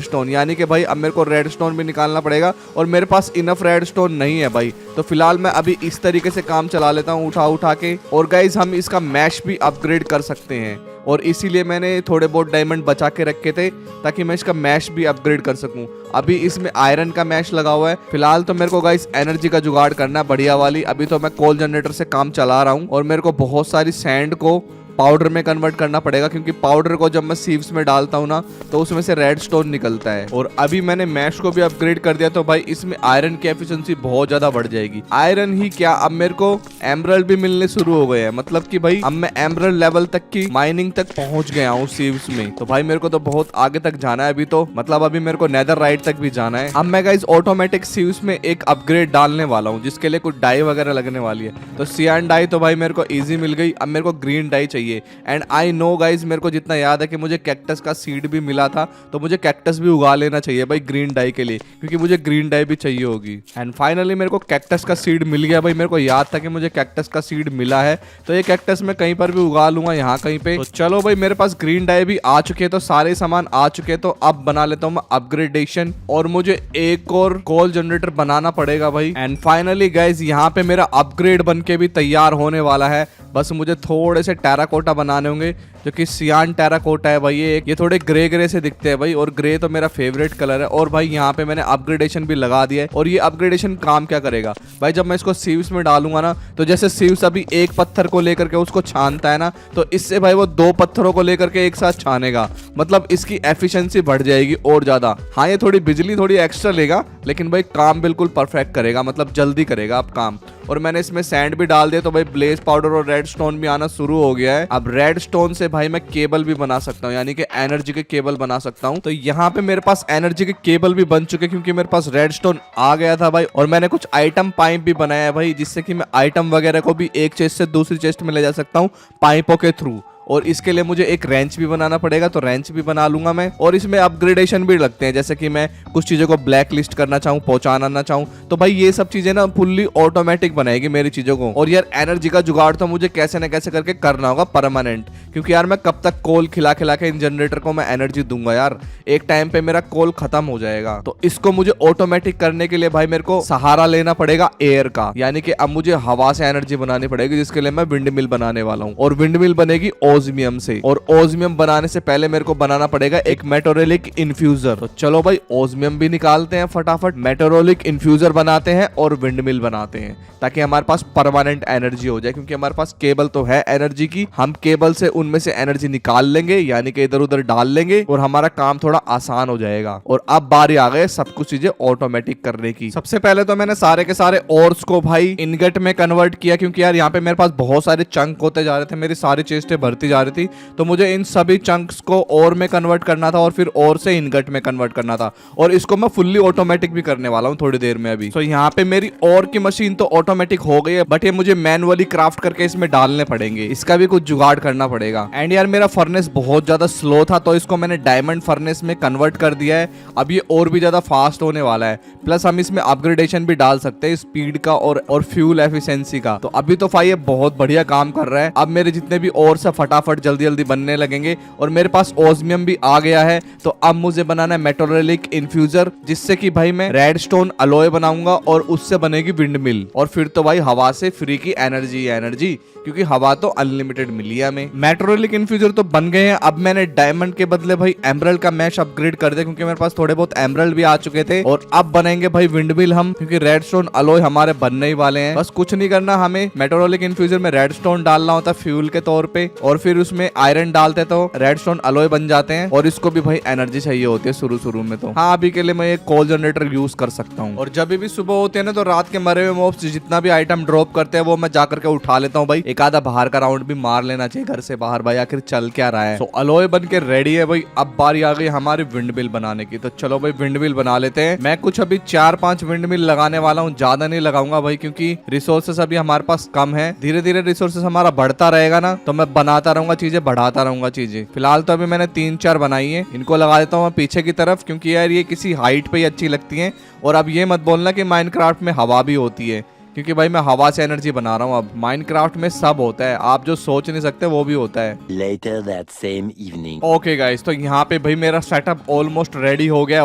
स्टोन। यानी कि भाई अब मेरे को रेड स्टोन भी निकालना पड़ेगा और मेरे पास इनफ रेड स्टोन नहीं है भाई। तो फिलहाल मैं अभी इस तरीके से काम चला लेता हूँ उठा उठा के। और गाइज हम इसका मैश भी अपग्रेड कर सकते हैं और इसीलिए मैंने थोड़े बहुत डायमंड बचा के रखे थे ताकि मैं इसका मैश भी अपग्रेड कर सकूं। अभी इसमें आयरन का मैश लगा हुआ है। फिलहाल तो मेरे को गाइस एनर्जी का जुगाड़ करना है बढ़िया वाली। अभी तो मैं कोल जनरेटर से काम चला रहा हूं और मेरे को बहुत सारी सैंड को पाउडर में कन्वर्ट करना पड़ेगा, क्योंकि पाउडर को जब मैं सीव्स में डालता हूँ ना तो उसमें से रेड स्टोन निकलता है। और अभी मैंने मैश को भी अपग्रेड कर दिया तो भाई इसमें आयरन की एफिशिएंसी बहुत ज्यादा बढ़ जाएगी। आयरन ही क्या, अब मेरे को एमरल्ड भी मिलने शुरू हो गए हैं, मतलब कि भाई अब मैं एमरल्ड लेवल तक की माइनिंग तक पहुंच गया हूँ सीव्स में। तो भाई मेरे को तो बहुत आगे तक जाना है अभी तो, मतलब अभी मेरे को नेदर राइट तक भी जाना है। अब मैं गाइस ऑटोमेटिक सीव्स में एक अपग्रेड डालने वाला हूँ जिसके लिए कुछ डाई वगैरह लगने वाली है। तो सियान डाई तो भाई मेरे को ईजी मिल गई। अब मेरे को ग्रीन डाई चाहिए। एंड आई नो गाइज, मेरे को जितना याद है कि मुझे कैक्टस का सीड भी मिला था, तो मुझे कैक्टस भी उगा लेना चाहिए भाई ग्रीन डाई के लिए, क्योंकि मुझे ग्रीन डाई भी चाहिए होगी। एंड फाइनली मेरे को कैक्टस का सीड मिल गया भाई। मेरे को याद था कि मुझे कैक्टस का सीड मिला है, तो ये कैक्टस मैं कहीं पर भी उगा लूंगा यहाँ कहीं पे। तो चलो भाई मेरे पास ग्रीन डाई भी आ चुके हैं, तो सारे सामान आ चुके हैं। तो अब बना लेता हूँ मैं अपग्रेडेशन और मुझे एक और कोल जनरेटर बनाना पड़ेगा भाई। एंड फाइनली गाइज यहाँ पे मेरा अपग्रेड बन के भी तैयार होने वाला है। बस मुझे थोड़े से टेराकोटा बनाने होंगे, जो कि सियान टेराकोटा है भाई। ये थोड़े ग्रे ग्रे से दिखते हैं भाई, और ग्रे तो मेरा फेवरेट कलर है। और भाई यहाँ पे मैंने अपग्रेडेशन भी लगा दिया है। और ये अपग्रेडेशन काम क्या करेगा भाई, जब मैं इसको सीव्स में डालूंगा ना, तो जैसे सीव्स अभी एक पत्थर को लेकर के उसको छानता है ना, तो इससे भाई वो दो पत्थरों को लेकर के एक साथ छानेगा। मतलब इसकी एफिशिएंसी बढ़ जाएगी और ज्यादा। हाँ ये थोड़ी बिजली थोड़ी एक्स्ट्रा लेगा, लेकिन भाई काम बिल्कुल परफेक्ट करेगा, मतलब जल्दी करेगा अब काम। और मैंने इसमें सैंड भी डाल दिया, तो भाई ब्लेज पाउडर और रेड स्टोन भी आना शुरू हो गया है। अब रेड स्टोन से भाई मैं केबल भी बना सकता हूँ, यानी कि एनर्जी के केबल बना सकता हूँ। तो यहाँ पे मेरे पास एनर्जी के केबल भी बन चुके, क्योंकि मेरे पास रेड स्टोन आ गया था भाई। और मैंने कुछ आइटम पाइप भी बनाया है भाई, जिससे कि मैं आइटम वगैरह को भी एक चेस्ट से दूसरी चेस्ट में ले जा सकता हूँ पाइपों के थ्रू। और इसके लिए मुझे एक रेंच भी बनाना पड़ेगा, तो रेंच भी बना लूंगा मैं। और इसमें अपग्रेडेशन भी लगते हैं, जैसे कि मैं कुछ चीजों को ब्लैक लिस्ट करना चाहूँ, पहुंचाना चाहूँ, तो भाई ये सब चीजें ना फुल्ली ऑटोमेटिक बनाएगी मेरी चीजों को। और यार एनर्जी का जुगाड़ तो मुझे कैसे न कैसे करके करना होगा परमानेंट, क्योंकि यार मैं कब तक कोल खिला खिला के इन जनरेटर को मैं एनर्जी दूंगा यार, एक टाइम पे मेरा कोल खत्म हो जाएगा। तो इसको मुझे ऑटोमेटिक करने के लिए भाई मेरे को सहारा लेना पड़ेगा एयर का, यानी कि अब मुझे हवा से एनर्जी बनानी पड़ेगी, जिसके लिए मैं विंड मिल बनाने वाला हूँ। और विंड मिल बनेगी ओस्मियम से, और ओस्मियम बनाने से पहले मेरे को बनाना पड़ेगा एक मेटोरोलिक इन्फ्यूजर। तो चलो भाई ओस्मियम भी निकालते हैं फटाफट, मेटोरोलिक इन्फ्यूजर बनाते हैं और विंड मिल बनाते हैं, ताकि हमारे पास परमानेंट एनर्जी हो जाए। क्योंकि हमारे पास केबल तो है एनर्जी की, हम केबल से उनमें से एनर्जी निकाल लेंगे, यानी कि इधर उधर डाल लेंगे, और हमारा काम थोड़ा आसान हो जाएगा। और अब बारी आ गए सब कुछ चीजें ऑटोमेटिक करने की। सबसे पहले तो मैंने सारे के सारे ओर्स को भाई इनगट में कन्वर्ट किया, क्योंकि यार यहाँ पे मेरे पास बहुत सारे चंक होते जा रहे थे, मेरी सारी चेस्टें भरती जा रही थी। तो मुझे इन सभी चंक्स को और में कन्वर्ट करना था, और फिर और से इनगट में कन्वर्ट करना था। और इसको मैं फुल्ली ऑटोमेटिक भी करने वाला हूँ थोड़ी देर में अभी। तो यहाँ पे मेरी और की मशीन तो ऑटोमेटिक हो गई है, बट ये मुझे मैनुअली क्राफ्ट करके इसमें डालने पड़ेंगे, इसका भी कुछ जुगाड़ करना पड़ेगा। एंड यार मेरा फर्नेस बहुत ज्यादा स्लो था, तो इसको मैंने डायमंड फर्नेस में कन्वर्ट कर दिया है। अब ये और भी ज्यादा फास्ट होने वाला है। प्लस हम इसमें अपग्रेडेशन भी डाल सकते हैं स्पीड का और फ्यूल एफिशिएंसी का। तो अभी तो भाई ये बहुत बढ़िया काम कर रहा है। अब मेरे जितने भी और से फटाफट जल्दी जल्दी बनने लगेंगे। और मेरे पास ओस्मियम भी आ गया है, तो अब मुझे बनाना है मेटोरोलिक इन्फ्यूजर, जिससे कि भाई मैं रेड स्टोन अलॉय बनाऊंगा और उससे बनेगी विंड मिल। और फिर तो भाई हवा से फ्री की एनर्जी, क्योंकि हवा तो अनलिमिटेड मिली है हमें। मेटोरोलिक इन्फ्यूजर तो बन गए हैं। अब मैंने डायमंड के बदले भाई एमरल्ड का मैश अपग्रेड कर दिया, क्योंकि मेरे पास थोड़े बहुत एमरल्ड भी आ चुके थे। और अब बनेंगे भाई विंड मिल हम, क्योंकि रेड स्टोन अलॉय हमारे बनने ही वाले हैं। बस कुछ नहीं करना, हमें मेटोरोलिक इन्फ्यूजर में रेड स्टोन डालना होता है फ्यूल के तौर पे, और फिर उसमें आयरन डालते तो रेड स्टोन अलॉय बन जाते हैं। और इसको भी भाई एनर्जी चाहिए होती है शुरू में। तो हाँ अभी के लिए मैं एक कोल जनरेटर यूज कर सकता हूँ। और जब भी सुबह होती है ना, तो रात के मरे हुए मॉब्स जितना भी आइटम ड्रॉप करते हैं वो मैं जाकर के उठा लेता हूँ भाई। एक आधा बाहर का राउंड भी मार लेना चाहिए घर से बाहर भाई, आखिर चल क्या रहा है। तो अलॉय बन के रेडी है भाई। अब बारी आ गई हमारी विंड मिल बनाने की। तो चलो भाई विंड मिल बना लेते हैं। मैं कुछ अभी 4-5 विंड मिल लगाने वाला हूँ, ज्यादा नहीं लगाऊंगा भाई, क्योंकि रिसोर्सेस अभी हमारे पास कम है। धीरे धीरे रिसोर्सेस हमारा बढ़ता रहेगा ना, तो मैं बनाता बढ़ाता रहूंगा चीजें, बढ़ाता रहूंगा चीजें। फिलहाल तो अभी मैंने 3-4 बनाई है, इनको लगा देता हूँ पीछे की तरफ, क्योंकि यार ये किसी हाइट पे ही अच्छी लगती हैं। और अब ये मत बोलना कि माइनक्राफ्ट में हवा भी होती है, क्योंकि भाई मैं हवा से एनर्जी बना रहा हूँ। अब माइनक्राफ्ट में सब होता है, आप जो सोच नहीं सकते वो भी होता है। Later that same evening. Okay guys, तो यहाँ पे भाई मेरा सेटअप ऑलमोस्ट रेडी हो गया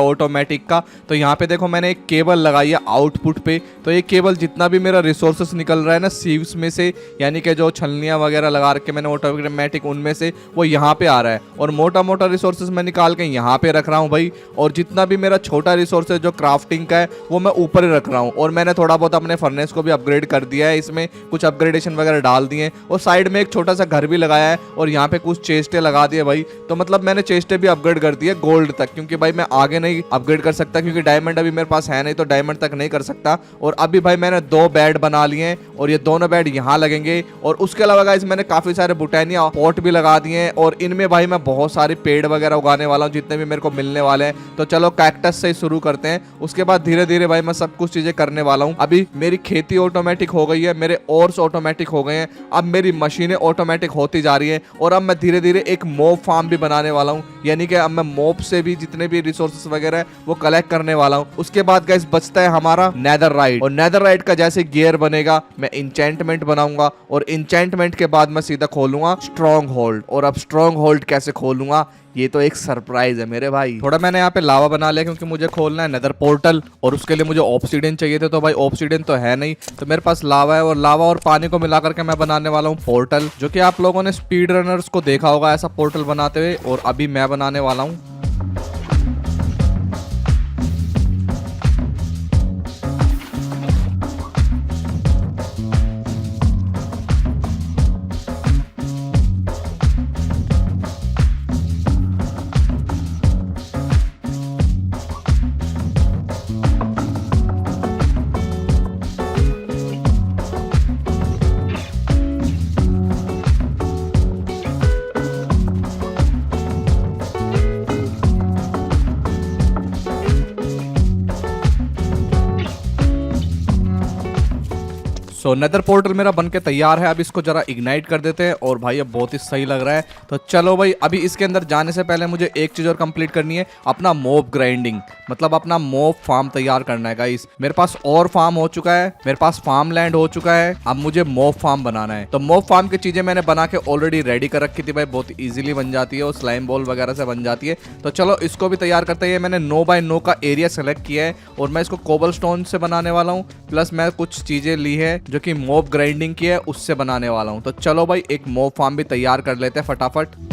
ऑटोमेटिक का। तो यहाँ पे देखो मैंने एक केबल लगाई है आउटपुट पे। तो ये केबल जितना भी मेरा रिसोर्सेस निकल रहा है ना सीव्स में से, यानी कि जो छलनियाँ वगैरह लगा रखे मैंने ऑटोमेटिक, उनमें से वो यहाँ पे आ रहा है। और मोटा मोटा रिसोर्सेस मैं निकाल के यहाँ पे रख रहा हूँ भाई। और जितना भी मेरा छोटा रिसोर्सेज जो क्राफ्टिंग का है वो मैं ऊपर ही रख रहा हूँ। और मैंने थोड़ा बहुत अपने फर्नेस को भी अपग्रेड कर दिया है, इसमें कुछ अपग्रेडेशन वगैरह डाल दिए। और साइड में एक छोटा सा घर भी लगाया है, और यहाँ पे कुछ चेस्टें लगा दिए भाई। तो मतलब मैंने चेस्टें भी अपग्रेड कर दी है गोल्ड तक, क्योंकि भाई मैं आगे नहीं अपग्रेड कर सकता, क्योंकि डायमंड अभी मेरे पास है नहीं, तो डायमंड तक नहीं कर सकता। और अभी भाई मैंने 2 बेड बना लिए हैं, और ये दोनों बेड यहाँ लगेंगे। और उसके अलावा गाइस मैंने काफी सारे बुटानिया पॉट भी लगा दिए हैं, और इनमें भाई मैं बहुत सारे पेड़ वगैरह उगाने वाला हूँ, जितने भी मेरे को मिलने वाले हैं। तो चलो कैक्टस से ही शुरू करते हैं, उसके बाद धीरे धीरे भाई मैं सब कुछ चीजें करने वाला हूँ। अभी मेरी खेती ऑटोमेटिक हो गई है, मेरे ओर्स ऑटोमेटिक हो गए हैं, अब मेरी मशीनें ऑटोमेटिक होती जा रही हैं। और अब मैं धीरे धीरे एक मॉब फार्म भी बनाने वाला हूँ, यानी कि अब मैं मॉब से भी जितने भी रिसोर्सेस वगैरह है वो कलेक्ट करने वाला हूँ। उसके बाद गाइस बचता है हमारा नेदरराइट, और नेदरराइट का जैसे गियर बनेगा मैं इंचेंटमेंट बनाऊंगा, और इंचेंटमेंट के बाद मैं सीधा खोलूंगा स्ट्रॉन्ग होल्ड। और अब स्ट्रॉन्ग होल्ड कैसे खोलूंगा ये तो एक सरप्राइज है मेरे भाई। थोड़ा मैंने यहाँ पे लावा बना लिया, क्योंकि मुझे खोलना है नेदर पोर्टल, और उसके लिए मुझे ऑब्सीडियन चाहिए थे। तो भाई ऑब्सीडियन तो है नहीं, तो मेरे पास लावा है, और लावा और पानी को मिलाकर के मैं बनाने वाला हूँ पोर्टल, जो कि आप लोगों ने स्पीड रनर्स को देखा होगा ऐसा पोर्टल बनाते हुए। और अभी मैं बनाने वाला हूँ। सो नेदर पोर्टल मेरा बनके तैयार है। अब इसको जरा इग्नाइट कर देते हैं, और भाई अब बहुत ही सही लग रहा है। तो चलो भाई अभी इसके अंदर जाने से पहले मुझे एक चीज और कंप्लीट करनी है, अपना मॉब ग्राइंडिंग, मतलब अपना मॉब फार्म तैयार करना है गाइस। मेरे पास और फार्म हो चुका है, मेरे पास फार्म लैंड हो चुका है, अब मुझे मॉब फार्म बनाना है। तो मॉब फार्म की चीजें मैंने बना के ऑलरेडी रेडी कर रखी थी भाई, बहुत इजीली बन जाती है, और स्लाइम बॉल वगैरह से बन जाती है। तो चलो इसको भी तैयार करते हैं। मैंने 9 बाय 9 का एरिया सेलेक्ट किया है, और मैं इसको कोबलस्टोन से बनाने वाला हूँ, प्लस मैं कुछ चीजें ली है जो कि मॉब ग्राइंडिंग की है उससे बनाने वाला हूं। तो चलो भाई एक मॉब फार्म भी तैयार कर लेते हैं फटाफट।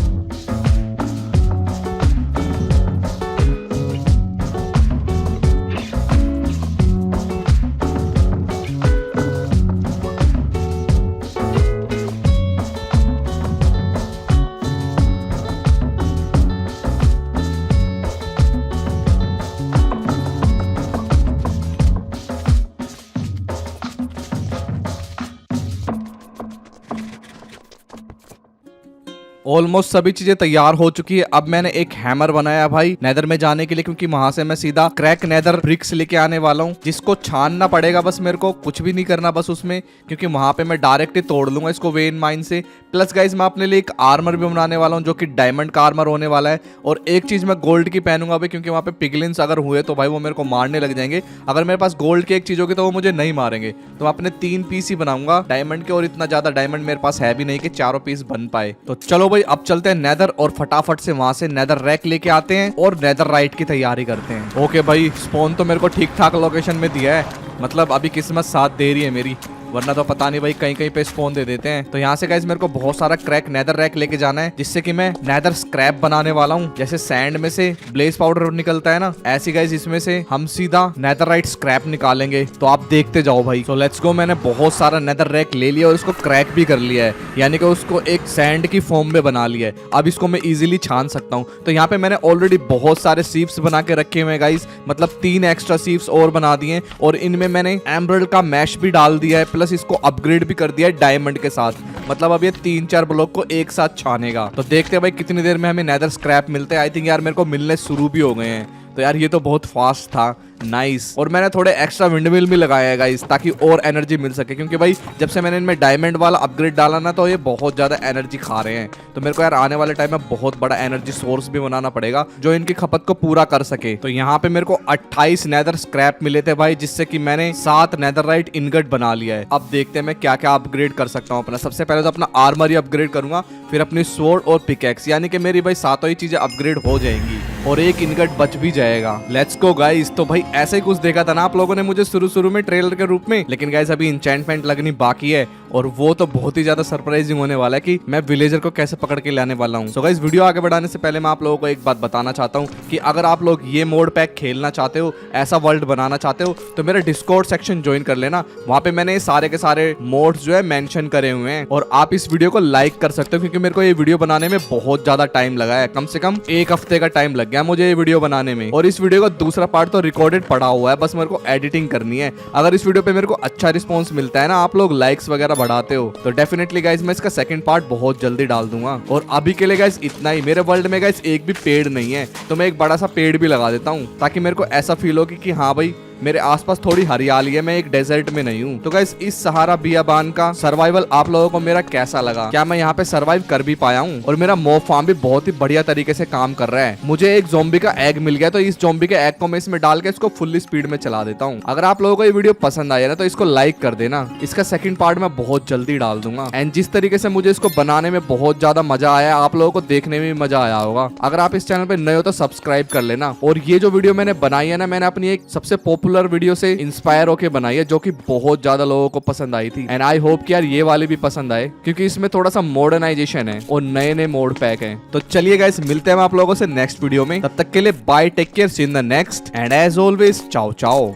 ऑलमोस्ट सभी चीजें तैयार हो चुकी है। अब मैंने एक हैमर बनाया भाई नेदर में जाने के लिए, क्योंकि वहां से मैं सीधा क्रैक नेदर ब्रिक्स लेके आने वाला हूँ, जिसको छानना पड़ेगा बस, मेरे को कुछ भी नहीं करना बस उसमें, क्योंकि वहां पे मैं डायरेक्ट ही तोड़ लूंगा इसको वेन माइन से। प्लस गाइज मैं अपने लिए एक आर्मर भी बनाने वाला हूँ, जो कि डायमंड का आर्मर होने वाला है। और एक चीज मैं गोल्ड की पहनूंगा भाई, क्योंकि वहां पे पिगलिन्स अगर हुए तो भाई वो मेरे को मारने लग जाएंगे। अगर मेरे पास गोल्ड की एक चीज होगी तो वो मुझे नहीं मारेंगे। तो मैं अपने 3 पीस ही बनाऊंगा डायमंड के, और इतना ज्यादा डायमंड मेरे पास है भी नहीं कि 4 पीस बन पाए। तो चलो भाई अब चलते हैं नेदर, और फटाफट से वहां से नेदर रैक लेके आते हैं और नेदर राइट की तैयारी करते हैं। ओके भाई स्पॉन तो मेरे को ठीक ठाक लोकेशन में दिया है, मतलब अभी किस्मत साथ दे रही है मेरी, वरना तो पता नहीं भाई कहीं कहीं पे स्पॉन दे देते हैं। तो यहाँ से गाइस मेरे को बहुत सारा क्रैक नेदर रैक लेके जाना है, जिससे कि मैं नेदर स्क्रैप बनाने वाला हूँ। जैसे सैंड में से ब्लेज पाउडर निकलता है ना, ऐसी गाइस इसमें से हम सीधा नेदरराइट स्क्रैप निकालेंगे। तो आप देखते जाओ भाई। तो लेट्स गो, मैंने बहुत सारा नेदर रैक ले लिया और इसको क्रैक भी कर लिया है, यानी कि उसको एक सैंड की फॉर्म में बना लिया है। अब इसको मैं इजीली छान सकता हूँ। तो यहाँ पे मैंने ऑलरेडी बहुत सारे सीव्स बना के रखे हुए हैं गाइस, मतलब 3 एक्स्ट्रा सीव्स और बना दिए, और इनमें मैंने एमराल्ड का मैश भी डाल दिया है, प्लस इसको अपग्रेड भी कर दिया है डायमंड के साथ। मतलब अब ये 3-4 ब्लॉक को एक साथ छानेगा। तो देखते हैं भाई कितनी देर में हमें नेदर स्क्रैप मिलते हैं। आई थिंक यार मेरे को मिलने शुरू भी हो गए हैं। तो यार ये तो बहुत फास्ट था। नाइस। और मैंने थोड़े एक्स्ट्रा विंडमिल भी लगाए हैं गाइस, ताकि और एनर्जी मिल सके, क्योंकि भाई जब से मैंने इनमें डायमंड वाला अपग्रेड डाला ना, तो ये बहुत ज्यादा एनर्जी खा रहे हैं। तो मेरे को यार आने वाले टाइम में बहुत बड़ा एनर्जी सोर्स भी बनाना पड़ेगा जो इनकी खपत को पूरा कर सके। तो यहाँ पे मेरे को 28 नेदर स्क्रैप मिले थे भाई, जिससे कि मैंने 7 नेदरराइट इनगट बना लिया है। अब देखते हैं मैं क्या क्या अपग्रेड कर सकता हूँ अपना। सबसे पहले तो अपना आर्मर ही अपग्रेड करूंगा, फिर अपनी स्वॉर्ड और पिकैक्स, यानी कि मेरी भाई सातों ही चीजें अपग्रेड हो जाएंगी और एक इनगट बच भी जाएगा। Let's go guys. तो भाई ऐसे ही कुछ देखा था ना आप लोगों ने मुझे शुरू में ट्रेलर के रूप में, लेकिन गाइस अभी इंचेंटमेंट लगनी बाकी है, और वो तो बहुत ही ज्यादा सरप्राइजिंग होने वाला है कि मैं विलेजर को कैसे पकड़ के लाने वाला हूँ। सो गाइस वीडियो आगे बढ़ाने से पहले मैं आप लोगों को एक बात बताना चाहता हूँ कि अगर आप लोग ये मोड पैक खेलना चाहते हो, ऐसा वर्ल्ड बनाना चाहते हो, तो मेरा डिस्कॉर्ड सेक्शन ज्वाइन कर लेना। वहाँ पे मैंने सारे के सारे मोड्स जो है मेंशन करे हुए हैं, और आप इस वीडियो को लाइक कर सकते हो, क्योंकि मेरे को ये वीडियो बनाने में बहुत ज्यादा टाइम लगा है। कम से कम 1 हफ्ते का टाइम लग गया मुझे ये वीडियो बनाने में, और इस वीडियो का दूसरा पार्ट तो रिकॉर्डेड पड़ा हुआ है, बस मेरे को एडिटिंग करनी है। अगर इस वीडियो पे मेरे को अच्छा रिस्पॉन्स मिलता है ना, आप लोग लाइक्स वगैरह बढ़ाते हो, तो डेफिनेटली गाइस मैं इसका सेकंड पार्ट बहुत जल्दी डाल दूंगा। और अभी के लिए गाइस इतना ही। मेरे वर्ल्ड में गाइस एक भी पेड़ नहीं है, तो मैं एक बड़ा सा पेड़ भी लगा देता हूँ, ताकि मेरे को ऐसा फील हो कि हाँ भाई मेरे आसपास थोड़ी हरियाली है, मैं एक डेजर्ट में नहीं हूँ। तो गाइस इस सहारा बियाबान का सर्वाइवल आप लोगों को मेरा कैसा लगा? क्या मैं यहाँ पे सर्वाइव कर भी पाया हूँ? और मेरा मॉब फार्म भी बहुत ही बढ़िया तरीके से काम कर रहा है। मुझे एक ज़ॉम्बी का एग मिल गया, तो इस ज़ॉम्बी के एग को मैं इसमें डाल के इसको फुल्ली स्पीड में चला देता हूँ। अगर आप लोगों को ये वीडियो पसंद आया ना, तो इसको लाइक कर देना। इसका सेकंड पार्ट मैं बहुत जल्दी डाल दूंगा। एंड जिस तरीके से मुझे इसको बनाने में बहुत ज्यादा मजा आया, आप लोगों को देखने में भी मजा आया होगा। अगर आप इस चैनल पे नए हो तो सब्सक्राइब कर लेना। और ये जो वीडियो मैंने बनाई है ना, मैंने अपनी एक सबसे पॉपुलर वीडियो से इंस्पायर होके बनाई है, जो कि बहुत ज्यादा लोगों को पसंद आई थी। एंड आई होप कि यार ये वाली भी पसंद आए, क्योंकि इसमें थोड़ा सा मॉडर्नाइजेशन है और नए नए मोड पैक हैं। तो चलिए गाइस मिलते हैं आप लोगों से नेक्स्ट वीडियो में। तब तक के लिए bye, take care, see in the next, and as always ciao चाओ।